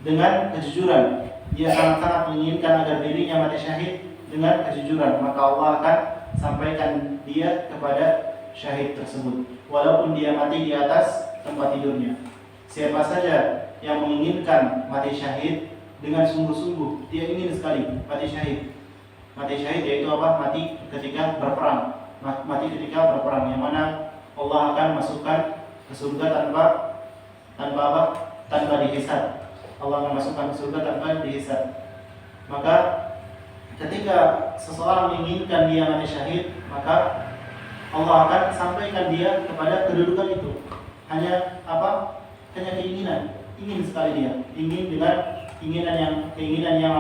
[SPEAKER 1] dengan kejujuran, dia sangat-sangat menginginkan agar dirinya mati syahid dengan kejujuran, maka Allah akan sampaikan dia kepada syahid tersebut, walaupun dia mati di atas tempat tidurnya. Siapa saja yang menginginkan mati syahid dengan sungguh-sungguh, dia ingin sekali mati syahid. Mati syahid yaitu mati ketika berperang. Yang mana Allah akan masukkan ke surga tanpa dihisab. Allah akan masukkan ke surga tanpa dihisab. Maka ketika seseorang menginginkan dia mati syahid, maka Allah akan sampaikan dia kepada kedudukan itu. Hanya keinginan, ingin sekali dia, ingin dengan keinginan yang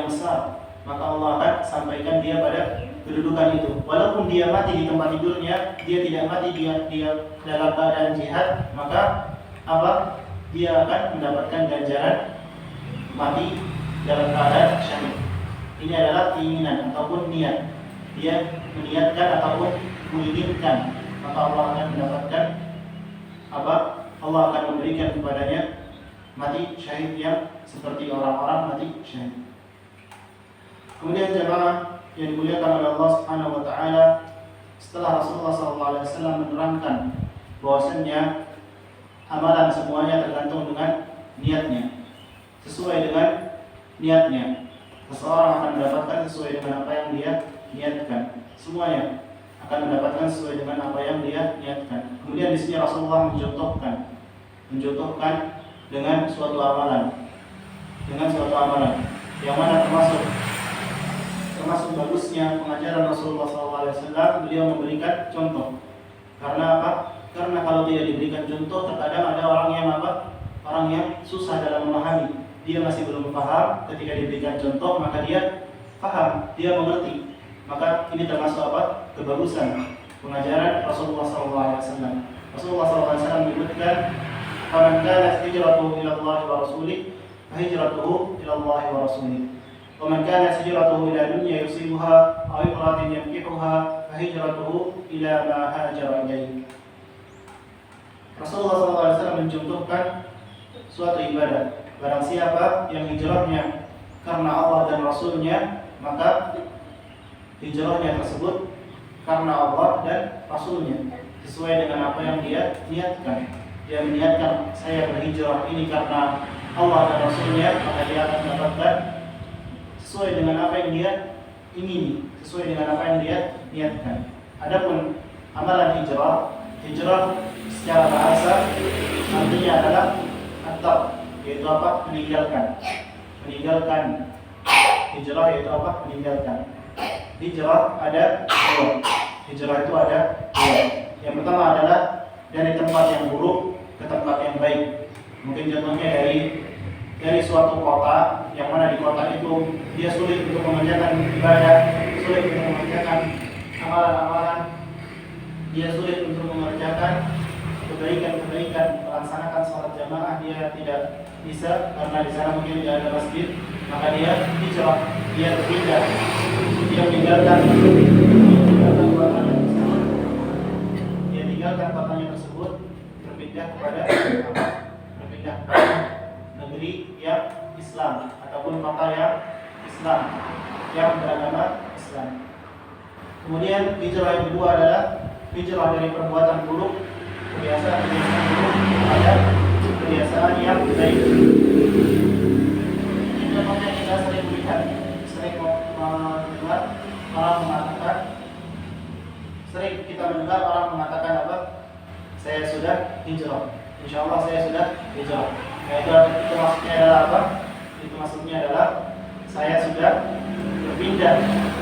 [SPEAKER 1] besar, maka Allah akan sampaikan dia pada kedudukan itu. Walaupun dia mati di tempat tidurnya, dia tidak mati dia dalam keadaan jihad, maka apa? Dia akan mendapatkan ganjaran mati dalam keadaan syahid. Ini adalah keinginan ataupun niat. Dia meniatkan ataupun menginginkan, maka Allah akan mendapatkan apa? Allah akan memberikan kepadanya mati syahid yang seperti orang-orang mati syahid. Kemudian jemaah yang dimuliakan oleh Allah Subhanahu wa taala, setelah Rasulullah SAW menerangkan bahwasannya amalan semuanya tergantung dengan niatnya. Sesuai dengan niatnya, seseorang akan mendapatkan sesuai dengan apa yang dia niatkan. Semuanya akan mendapatkan sesuai dengan apa yang dia niatkan. Kemudian di sini Rasulullah mencontohkan dengan suatu amalan, yang mana termasuk bagusnya pengajaran Rasulullah SAW, beliau memberikan contoh. Karena apa? Karena kalau tidak diberikan contoh, terkadang ada orang yang susah dalam memahami. Dia masih belum paham, ketika diberikan contoh maka dia paham, dia mengerti. Maka ini termasuk apa? Kebagusan pengajaran Rasulullah SAW. Rasulullah SAW menyebutkan, "Faman kanat hijratuhu ila Allah wa rasulih, fa hijratuhu ila Allah wa rasulih. Wa man kanat hijratuhu ila dunya yusibuha aw imra'atin yankihuha, fa hijratuhu ila ma hajara ilaihi." Rasulullah SAW mencontohkan suatu ibadah. Barang siapa yang hijrahnya karena Allah dan Rasulnya, maka hijrahnya tersebut karena Allah dan Rasulnya, sesuai dengan apa yang dia niatkan. Dia meniatkan, saya berhijrah ini karena Allah dan Rasulnya, maka dia akan mendapatkan sesuai dengan apa yang dia ingini, sesuai dengan apa yang dia niatkan. Adapun amalan hijrah secara bahasa artinya adalah at-tark, yaitu apa? Meninggalkan. Hijrah yaitu apa? Meninggalkan. Hijrah ada dua. Hijrah itu ada dua. Yang pertama adalah dari tempat yang buruk ke tempat yang baik. Mungkin contohnya dari suatu kota, yang mana di kota itu dia sulit untuk mengerjakan ibadah, sulit untuk mengerjakan amalan-amalan, dia sulit untuk mengerjakan kebaikan, melaksanakan sholat jamaah dia tidak bisa karena di sana mungkin tidak ada masjid, maka dia hijrah, dia berpindah, dia meninggalkan kotanya tersebut, berpindah kepada negeri yang Islam ataupun kota yang Islam, yang beragama Islam. Kemudian hijrah yang kedua adalah hijrah dari perbuatan buruk, kebiasaan buruk kepada kebiasaan yang baik. Ini contohnya kita sering melihat, sering kita mendengar orang mengatakan apa? Saya sudah hijrah. Insya Allah saya sudah hijrah. Itu maksudnya adalah apa? Itu maksudnya adalah saya sudah berpindah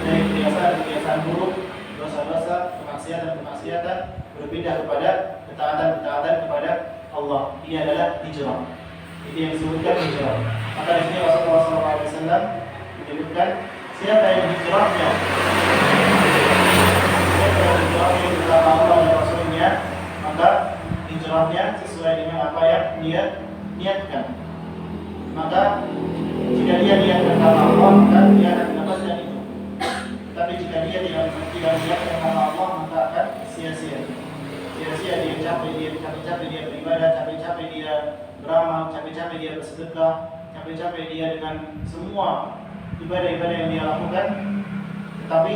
[SPEAKER 1] dari kebiasaan buruk, dosa-dosa, kemaksiatan, berpindah kepada ketaatan kepada Allah. Ini adalah hijrah. Ini yang disebutkan hijrah. Maka di sini Rasulullah SAW menyebutkan siapa yang hijrahnya kepada Allah dan Rasulnya, maka hijrahnya sesuai dengan apa yang dia niatkan. Maka jika dia niatkan karena Allah, maka dia akan mendapatkan itu. Tapi jika dia tidak niatkan karena Allah, maka akan sia-sia. Sia-sia dia capek-capek dia beribadah, capek-capek dia beramal, capek-capek dia bersedekah, capek-capek dia dengan semua ibadah-ibadah yang dia lakukan, tetapi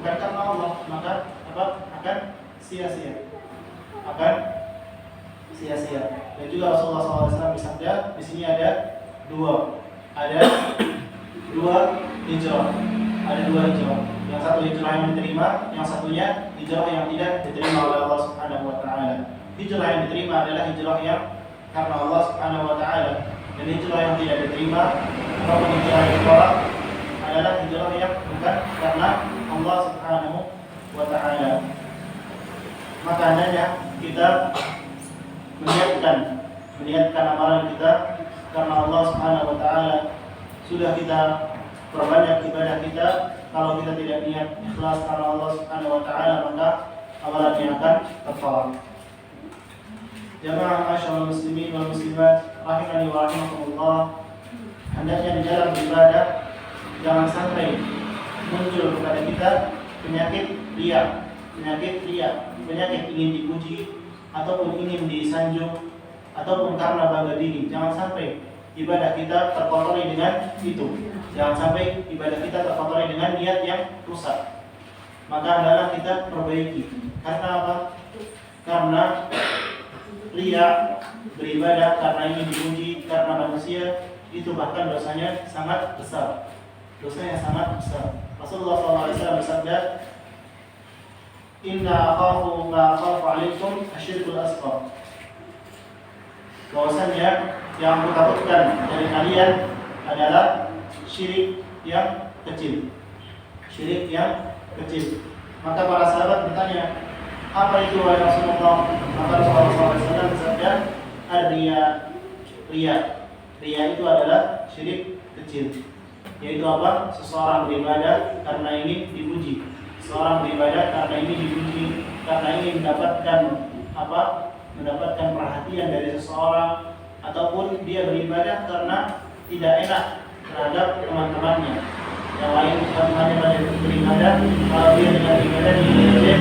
[SPEAKER 1] bukan karena Allah, maka akan sia-sia. Dan juga Rasulullah SAW bersabda, di sini ada dua hijrah. Yang satu hijrah yang diterima, yang satunya hijrah yang tidak diterima oleh Allah Subhanahu wa taala. Hijrah yang diterima adalah hijrah yang karena Allah Subhanahu wa taala, dan hijrah yang tidak diterima ataupun hijrah yang ditolak adalah hijrah yang bukan karena Allah Subhanahu wa taala. Maka hendaknya kita meniatkan amalan kita karena Allah Subhanahu wa taala. Sudah kita perbanyak ibadah kita. Kalau kita tidak niat ikhlas karena Allah Subhanahu wa taala, maka amalannya akan tertolak. Jamaah masyaallah muslimin wal muslimat rahimani wa rahimakumullah, hendaknya di dalam ibadah jangan sampai muncul kepada kita penyakit riya, penyakit ingin dipuji ataupun ingin disanjung ataupun karena bangga diri. Jangan sampai ibadah kita terkotori dengan itu. Jangan sampai ibadah kita terkotori dengan niat yang rusak. Maka adalah kita perbaiki. Karena apa? Karena riya beribadah karena ingin dipuji karena manusia, itu bahkan dosanya sangat besar. Dosanya sangat besar. Rasulullah SAW bersabda, Inna akhafu ma akhafu alaikum asyirkul asghar. Bahwasanya yang aku takutkan dari kalian adalah syirik yang kecil. Syirik yang kecil. Maka para sahabat bertanya, apa itu wahai Rasulullah? Maka Rasulullah SAW bersabda, Riya itu adalah syirik kecil. Yaitu apa? Seseorang beribadah karena ingin dipuji. Seorang beribadah karena ingin dipuji, karena ingin mendapatkan apa? Mendapatkan perhatian dari seseorang, ataupun dia beribadah karena tidak enak terhadap teman-temannya. Yang lain teman-temannya pada beribadah, kalau dia dengan ibadah diejek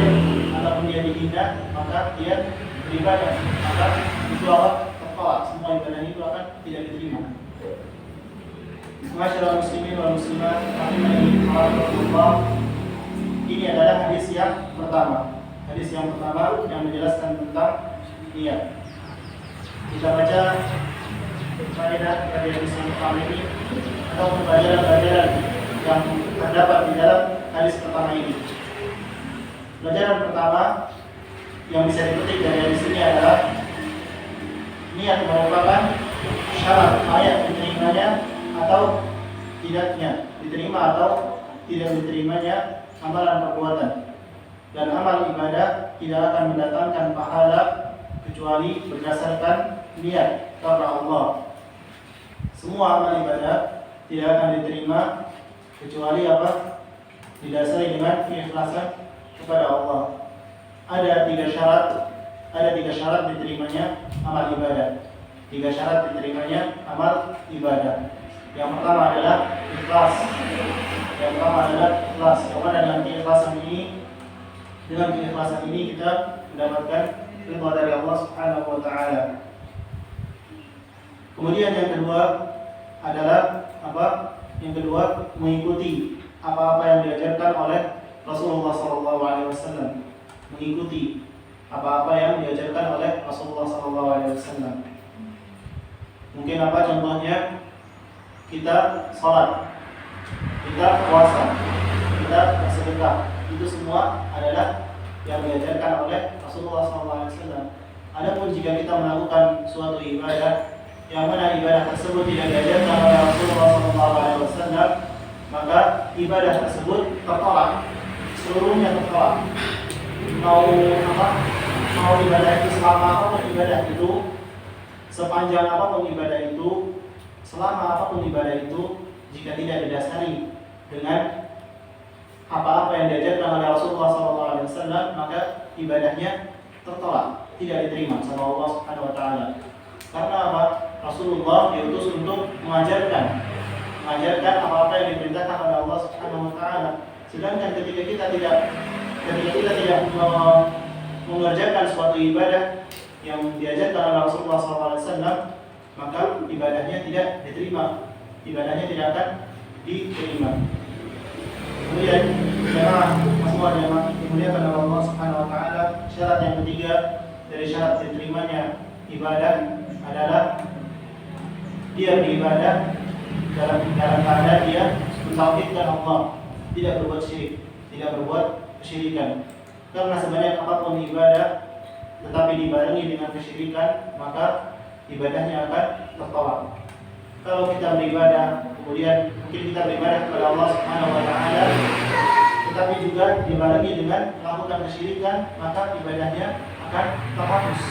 [SPEAKER 1] ataupun dia dihina, maka dia beribadah, maka itu akan tertolak. Semua ibadah itu akan tidak diterima. Masyaallah muslimin wal muslimat rahimani wa rahimakumullah. Ini adalah hadis yang pertama. Hadis yang pertama yang menjelaskan tentang niat. Kita baca faedah dari hadis yang pertama ini atau pelajaran-pelajaran yang terdapat di dalam hadis pertama ini. Pelajaran pertama yang bisa dipetik dari hadis ini adalah niat merupakan syarat ayat diterimanya atau tidaknya, diterima atau tidak diterimanya amalan perbuatan. Dan amal ibadah tidak akan mendatangkan pahala kecuali berdasarkan niat karena Allah. Semua amal ibadah tidak akan diterima kecuali apa? Didasari dengan keikhlasan kepada Allah. Ada tiga syarat diterimanya amal ibadah. 3 syarat diterimanya amal ibadah. Yang pertama adalah ikhlas. Yang mana dengan keikhlasan ini kita mendapatkan ridha dari Allah Subhanahu wa taala. Kemudian yang kedua adalah apa? Yang kedua mengikuti apa-apa yang diajarkan oleh Rasulullah SAW. Mengikuti apa-apa yang diajarkan oleh Rasulullah SAW. Mungkin apa contohnya? Kita sholat, kita puasa, kita bersedekah. Itu semua adalah yang diajarkan oleh Rasulullah SAW. Adapun jika kita melakukan suatu ibadah yang mana ibadah tersebut tidak diajarkan oleh Rasulullah SAW, maka ibadah tersebut tertolak, seluruhnya tertolak. Mau ibadah itu selama apapun ibadah itu, sepanjang apapun ibadah itu, selama apapun ibadah itu, jika tidak didasari dengan apa-apa yang diajarkan oleh Rasulullah SAW, maka ibadahnya tertolak, tidak diterima sama Allah Subhanahu wa taala. Karena apa? Rasulullah diutus untuk mengajarkan apa-apa yang diperintahkan oleh Allah Subhanahu wa taala. Sedangkan ketika kita tidak mengerjakan suatu ibadah yang diajarkan oleh Rasulullah SAW, maka ibadahnya tidak diterima, ibadahnya tidak akan diterima. Kemudian jemaah dimuliakan oleh Allah Subhanahu wa taala, syarat yang ketiga dari syarat diterimanya ibadah adalah dia beribadah dalam keadaan dia mentauhidkan Allah, tidak berbuat syirik, tidak berbuat kesyirikan. Karena sebanyak apapun ibadah tetapi dibarengi dengan kesyirikan, maka ibadahnya akan tertolak. Kalau kita beribadah, kemudian mungkin kita beribadah kepada Allah Subhanahu wa taala, tetapi juga dibarengi dengan melakukan kesyirikan, maka ibadahnya akan terhapus,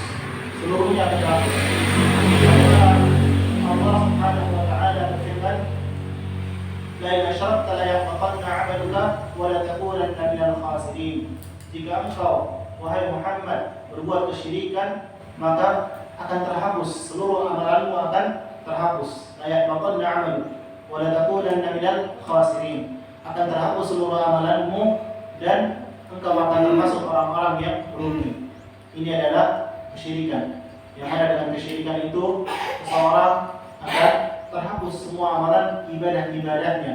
[SPEAKER 1] seluruhnya akan terhapus. Karena Allah Subhanahu wa taala berfirman, la in asyrakta la yahbatanna 'amaluka wa la takunanna minal khasirin. Jika engkau wahai Muhammad berbuat kesyirikan, maka akan terhapus seluruh amalanmu, akan terhapus. La yahbatanna 'amaluka wa la takunanna minal khasirin. Akan terhapus seluruh amalanmu dan engkau akan termasuk orang-orang yang merugi. Ini adalah kesyirikan. Yang ada dengan kesyirikan itu, seseorang akan terhapus semua amalan ibadah-ibadahnya.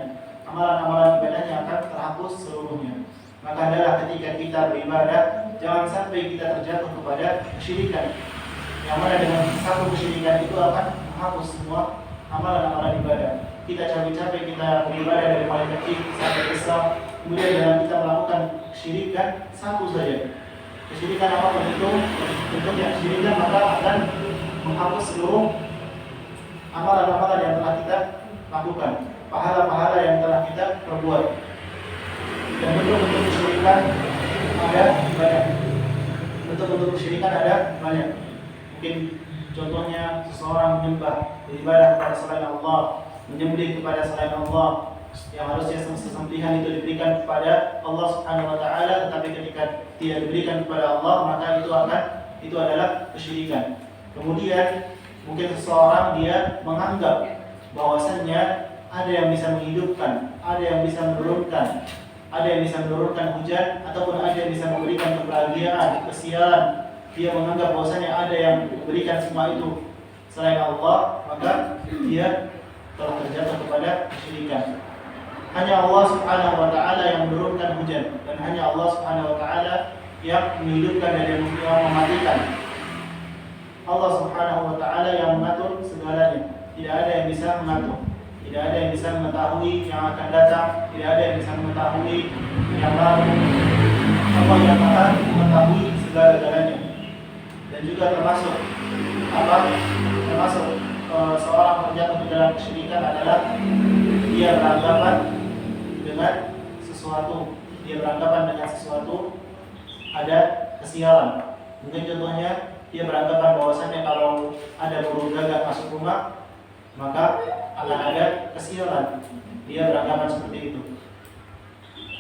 [SPEAKER 1] Amalan-amalan ibadahnya akan terhapus seluruhnya. Maka adalah ketika kita beribadah, jangan sampai kita terjatuh kepada kesyirikan. Yang mana dengan satu kesyirikan itu akan menghapus semua amalan-amalan ibadah. Kita capek-capek kita beribadah dari paling kecil sampai besar, kemudian dalam kita melakukan kesyirikan satu saja, kesyirikan apapun itu bentuknya kesyirikan, maka akan menghapus seluruh amalan-amalan yang telah kita lakukan, pahala-pahala yang telah kita perbuat. Dan bentuk-bentuk kesyirikan ada banyak. Bentuk-bentuk kesyirikan ada banyak. Mungkin contohnya seseorang menyembah, beribadah kepada selain Allah, menyembelih kepada selain Allah, yang harusnya sesembelihan itu diberikan kepada Allah Subhanahu wa taala, tetapi ketika tidak diberikan kepada Allah, maka itu adalah kesyirikan. Kemudian mungkin seseorang dia menganggap bahwasannya ada yang bisa menghidupkan, ada yang bisa menurunkan, ada yang bisa menurunkan hujan, ataupun ada yang bisa memberikan kebahagiaan, kesialan. Dia menganggap bahwasannya ada yang memberikan semua itu selain Allah, maka dia telah terjatuh kepada kesyirikan. Hanya Allah Subhanahu wa taala yang menurunkan hujan, dan hanya Allah Subhanahu wa taala yang menghidupkan dan yang mematikan. Allah Subhanahu wa taala yang mengatur segalanya. Tidak ada yang bisa mengatur, tidak ada yang bisa mengetahui yang akan datang, tidak ada yang bisa mengetahui yang lalu. Allah yang Maha mengetahui segala-galanya. Dan juga termasuk seorang terjatuh ke dalam kesyirikan adalah dia beranggapan dengan sesuatu, ada kesialan. Mungkin contohnya dia beranggapan bahwasannya kalau ada burung gagak masuk rumah, maka akan ada kesialan. Dia beranggapan seperti itu.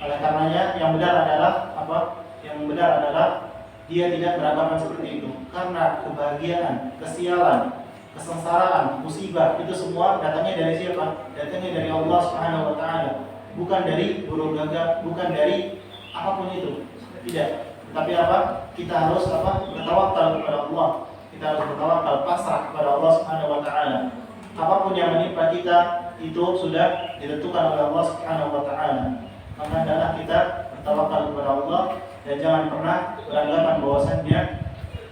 [SPEAKER 1] Oleh karenanya yang benar adalah apa? Yang benar adalah dia tidak beranggapan seperti itu. Karena kebahagiaan, kesialan, kesengsaraan, musibah itu semua datangnya dari siapa? Datangnya dari Allah Subhanahu wa taala. Bukan dari burung gagak, bukan dari apapun itu. Tidak. Tapi apa? Kita harus bertawakal kepada Allah. Kita harus bertawakal, pasrah kepada Allah Subhanahu wa taala. Apapun yang menimpa kita itu sudah ditentukan oleh Allah Subhanahu wa taala. Maka adalah kita bertawakal kepada Allah dan jangan pernah beranggapan bahwasannya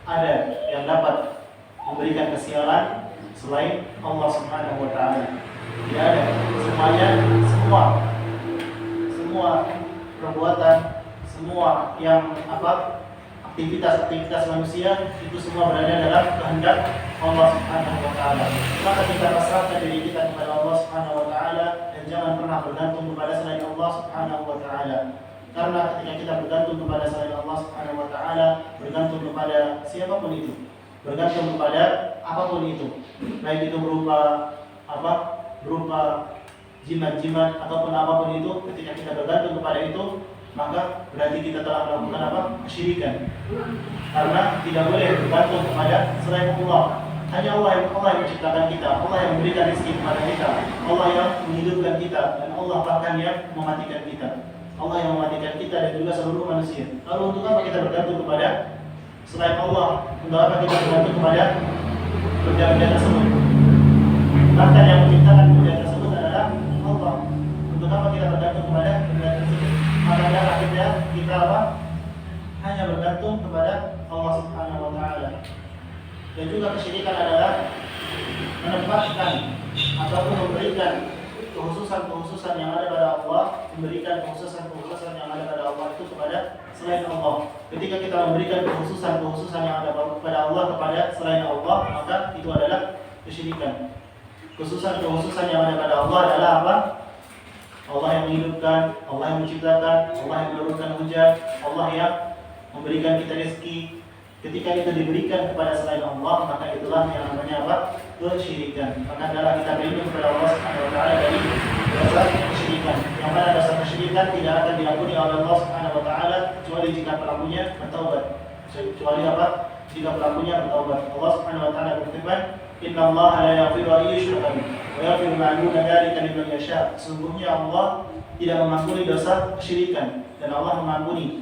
[SPEAKER 1] ada yang dapat memberikan kesialan selain Allah Subhanahu wa taala. Tidak ada. Semua perbuatan, semua yang aktivitas manusia itu semua berada dalam kehendak Allah Subhanahu wa taala. Maka kita pasrahkan diri kita kepada Allah Subhanahu wa taala dan jangan pernah bergantung kepada selain Allah Subhanahu wa taala. Karena ketika kita bergantung kepada selain Allah Subhanahu wa taala, bergantung kepada siapapun itu, bergantung kepada apapun itu, baik itu berupa jimat-jimat ataupun apapun itu, ketika kita bergantung kepada itu, maka berarti kita telah melakukan kesyirikan. Karena tidak boleh bergantung kepada selain Allah. Hanya Allah yang menciptakan kita, Allah yang memberikan rezeki kepada kita, Allah yang menghidupkan kita, dan Allah bahkan yang mematikan kita. Allah yang mematikan kita dan juga seluruh manusia. Lalu untuk apa kita bergantung kepada selain Allah? Untuk apa kita bergantung kepada benda-benda tersebut? Bahkan yang menciptakan benda tersebut adalah Allah. Untuk apa kita bergantung kepada benda tersebut? Maka akhirnya kita hanya bergantung kepada Allah Subhanahu wa taala. Dan juga kesyirikan adalah menempatkan ataupun memberikan kekhususan yang ada pada Allah, memberikan kekhususan yang ada pada Allah itu kepada selain Allah. Ketika kita memberikan kekhususan yang ada pada Allah kepada selain Allah, maka itu adalah kesyirikan. Kekhususan yang ada pada Allah adalah apa? Allah yang menghidupkan, Allah yang menciptakan, Allah yang menurunkan hujan, Allah yang memberikan kita rezeki. Ketika itu diberikan kepada selain Allah, maka itulah yang namanya apa? Kesyirikan. Maka adalah kita berlindung kepada Allah Subhanahu wa taala dari dosa kesyirikan. Yang mana dosa kesyirikan tidak akan diampuni oleh Allah Subhanahu wa taala kecuali jika pelakunya bertaubat. Kecuali apa? Jika pelakunya bertaubat. Allah Subhanahu wa taala berfirman, "Innallaha la yaghfiru an yushraka bihi wa yaghfiru ma duna dzalika liman yasha." Sesungguhnya Allah tidak mengampuni dosa kesyirikan dan Allah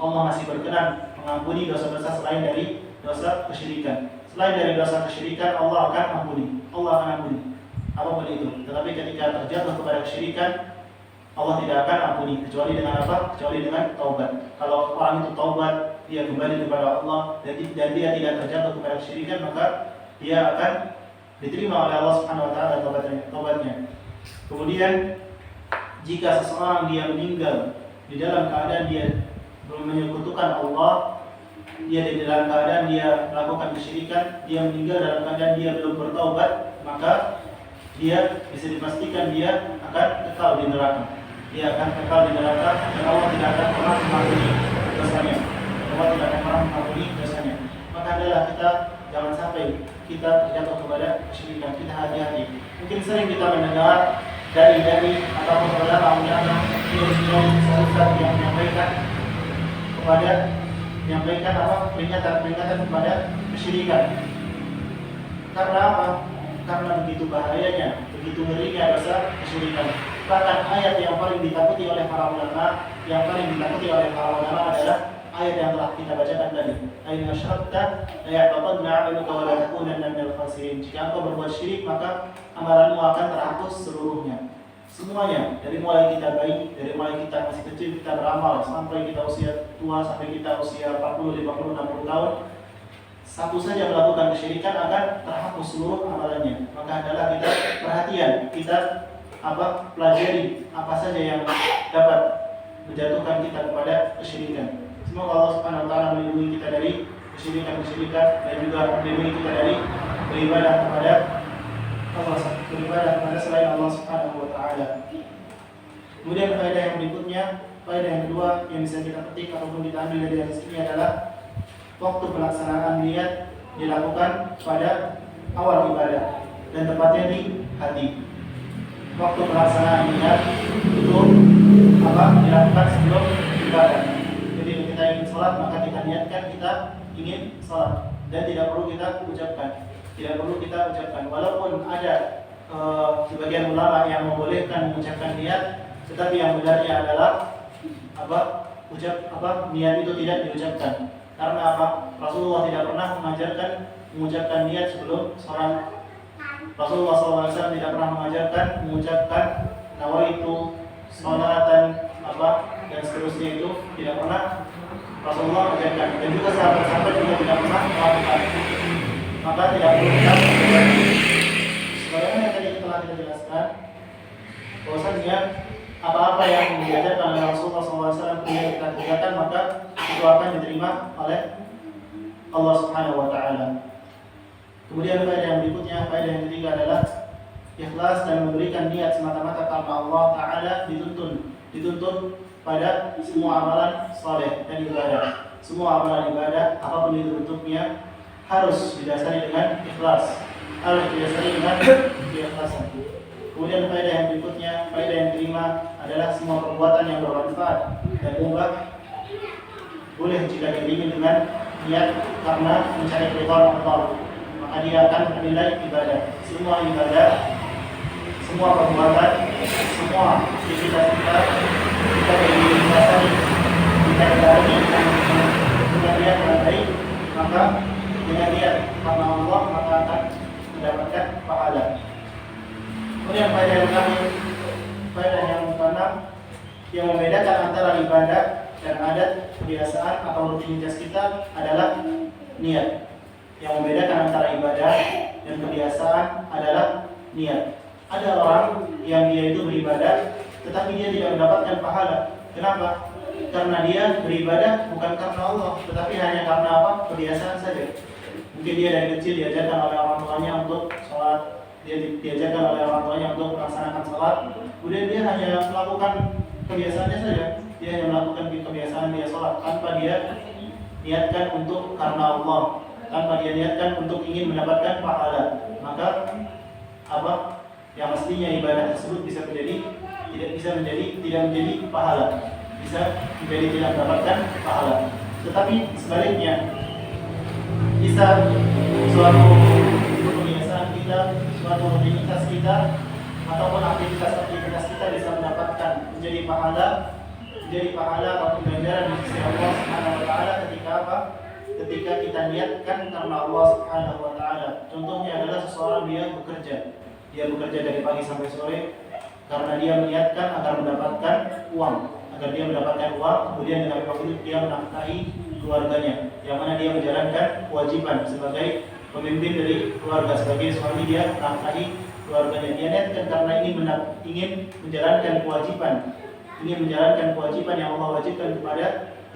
[SPEAKER 1] masih berkenan mengampuni dosa-dosa selain dari dosa kesyirikan. Selain dari dosa kesyirikan Allah akan ampuni. Apapun itu. Tetapi ketika terjatuh kepada kesyirikan Allah tidak akan ampuni kecuali dengan apa? Kecuali dengan taubat. Kalau orang itu taubat, dia kembali kepada Allah dan dia tidak terjatuh kepada kesyirikan, maka dia akan diterima oleh Allah Subhanahu wa taala taubatnya. Kemudian jika seseorang dia meninggal di dalam keadaan dia belum menyekutukan Allah, dia di dalam keadaan dia melakukan kesyirikan, dia meninggal dalam keadaan dia belum bertaubat, maka dia bisa dipastikan dia akan kekal di neraka. Dia akan kekal di neraka dan Allah tidak akan pernah mengampuni dosanya. Maka adalah kita jangan sampai kita terjatuh kepada kesyirikan. Kita hati-hati. Mungkin sering kita mendengar dari ataupun ulama-ulama yang menyampaikan peringatan kepada kesyirikan. Karena apa? Karena begitu bahayanya, begitu ngerinya dosa kesyirikan. Bahkan ayat yang paling ditakuti oleh para ulama adalah ayat yang telah kita bacakan tadi. Ain asyrakta la yahbatanna 'amaluka wa la takunanna minal khasirin. Jika engkau berbuat syirik, maka amalanmu akan terhapus seluruhnya. Semuanya, dari mulai kita bayi, dari mulai kita masih kecil kita beramal sampai kita usia tua, sampai kita usia 40, 50, 60 tahun, satu saja melakukan kesyirikan akan terhapus seluruh amalannya. Maka adalah kita perhatian, kita pelajari apa saja yang dapat menjatuhkan kita kepada kesyirikan. Semoga Allah Subhanahu wa taala melindungi kita dari kesyirikan dan juga melindungi kita dari beribadah kepada selain Allah Subhanahu wa taala. Kemudian faedah yang berikutnya, faedah yang kedua yang bisa kita petik ataupun kita ambil dari hadis ini adalah waktu pelaksanaan niat dilakukan pada awal ibadah dan tepatnya di hati. Waktu pelaksanaan niat itu dilakukan sebelum ibadah. Jadi kita ingin sholat, maka kita niatkan kita ingin sholat dan tidak perlu kita ucapkan. Walaupun ada sebagian ulama yang membolehkan mengucapkan niat, tetapi yang benarnya adalah niat itu tidak diucapkan. Karena Rasulullah tidak pernah mengajarkan mengucapkan niat sebelum sholat. Rasulullah SAW tidak pernah mengajarkan mengucapkan nawaitu sholatan dan seterusnya, itu tidak pernah Rasulullah mengajarkan, dan juga sahabat-sahabat juga tidak pernah melakukan. Maka tidak perlu kita sebagaimana yang tadi telah kita jelaskan, bahwasanya apa-apa yang diajarkan oleh Rasulullah SAW yang kita kerjakan, maka itu akan diterima oleh Allah Subhanahu wa taala. Kemudian faedah yang berikutnya, faedah yang ketiga adalah ikhlas dan memberikan niat semata-mata karena Allah taala dituntun pada semua amalan saleh dan ibadah. Semua amalan ibadah apapun itu bentuknya harus didasari dengan ikhlas, harus didasari dengan keikhlasan. Kemudian faedah yang berikutnya, faedah yang kelima adalah semua perbuatan yang bermanfaat dan mubah boleh jika diiringi dengan niat karena mencari ridha Allah, maka dia akan menilai ibadah. Semua ibadah, semua perbuatan, semua aktivitas kita berdasari kita dari dengan niat yang baik, maka dengan niat karena Allah maka akan mendapatkan pahala. Kemudian faedah yang terakhir, faedah yang keenam, yang membedakan antara ibadah dan adat, kebiasaan atau rutinitas kita adalah niat. Yang membedakan antara ibadah dan kebiasaan adalah niat. Ada orang yang dia itu beribadah tetapi dia tidak mendapatkan pahala. Kenapa? Karena dia beribadah bukan karena Allah, tetapi hanya karena kebiasaan saja. Mungkin dia dari kecil diajarkan oleh orang tuanya untuk sholat, dia diajarkan oleh orang tuanya untuk melaksanakan sholat, kemudian dia hanya melakukan kebiasaannya saja. Dia hanya melakukan kebiasaan dia sholat tanpa dia niatkan untuk karena Allah, tanpa dia niatkan untuk ingin mendapatkan pahala. Maka yang mestinya ibadah tersebut bisa menjadi tidak menjadi pahala, bisa menjadi tidak mendapatkan pahala. Tetapi sebaliknya, bisa suatu kebiasaan kita, suatu rutinitas kita, ataupun aktivitas kita bisa mendapatkan menjadi pahala atau ganjaran di sisi Allah Subhanahu wa taala ketika apa? Ketika kita niatkan karena Allah Subhanahu wa taala. Contohnya adalah seseorang dia bekerja dari pagi sampai sore karena dia meniatkan agar mendapatkan uang, kemudian dengan uang itu dia menafkahi keluarganya, yang mana dia menjalankan kewajiban sebagai pemimpin dari keluarga, sebagai suami dia menafkahi keluarganya. Dia niatkan karena ingin menjalankan kewajiban yang Allah wajibkan kepada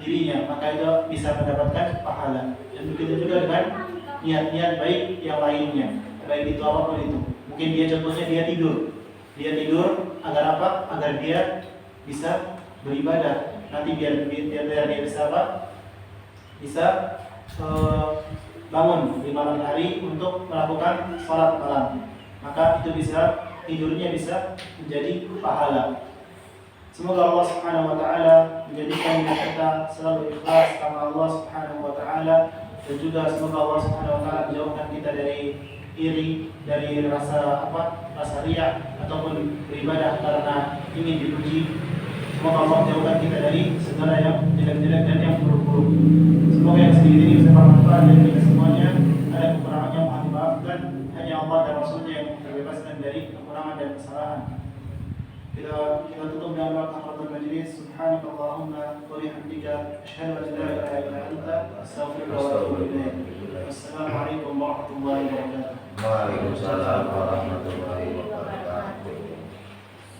[SPEAKER 1] dirinya, maka itu bisa mendapatkan pahala. Dan begitu juga dengan niat-niat baik yang lainnya, baik itu apapun itu. Mungkin contohnya dia tidur agar apa? Agar dia bisa beribadah. Nanti biar dia bisa apa? Bisa bangun di malam hari untuk melakukan sholat malam. Maka itu tidurnya bisa menjadi pahala. Semoga Allah Subhanahu wa taala menjadikan kita selalu ikhlas karena Allah Subhanahu wa taala, dan juga semoga Allah Subhanahu wa taala menjauhkan kita dari iri, dari rasa riya ataupun beribadah karena ingin dipuji. Semoga Allah menjauhkan kita dari segala yang jelek-jelek dan yang buruk-buruk. Semoga yang sedikit ini bisa bermanfaat dan kita semuanya ada kekurangan yang mohon dimaafkan. Hanya Allah dan Rasulnya yang terbebaskan dari kekurangan dan kesalahan. Kita tutup dengan kafaratul majlis. Subhanakallahumma wa bihamdika asyhadu an la ilaha illa anta astaghfiruka wa atubu ilaik. Assalamualaikum warahmatullahi wabarakatuh.
[SPEAKER 2] Waalaikumsalam warahmatullahi wabarakatuh.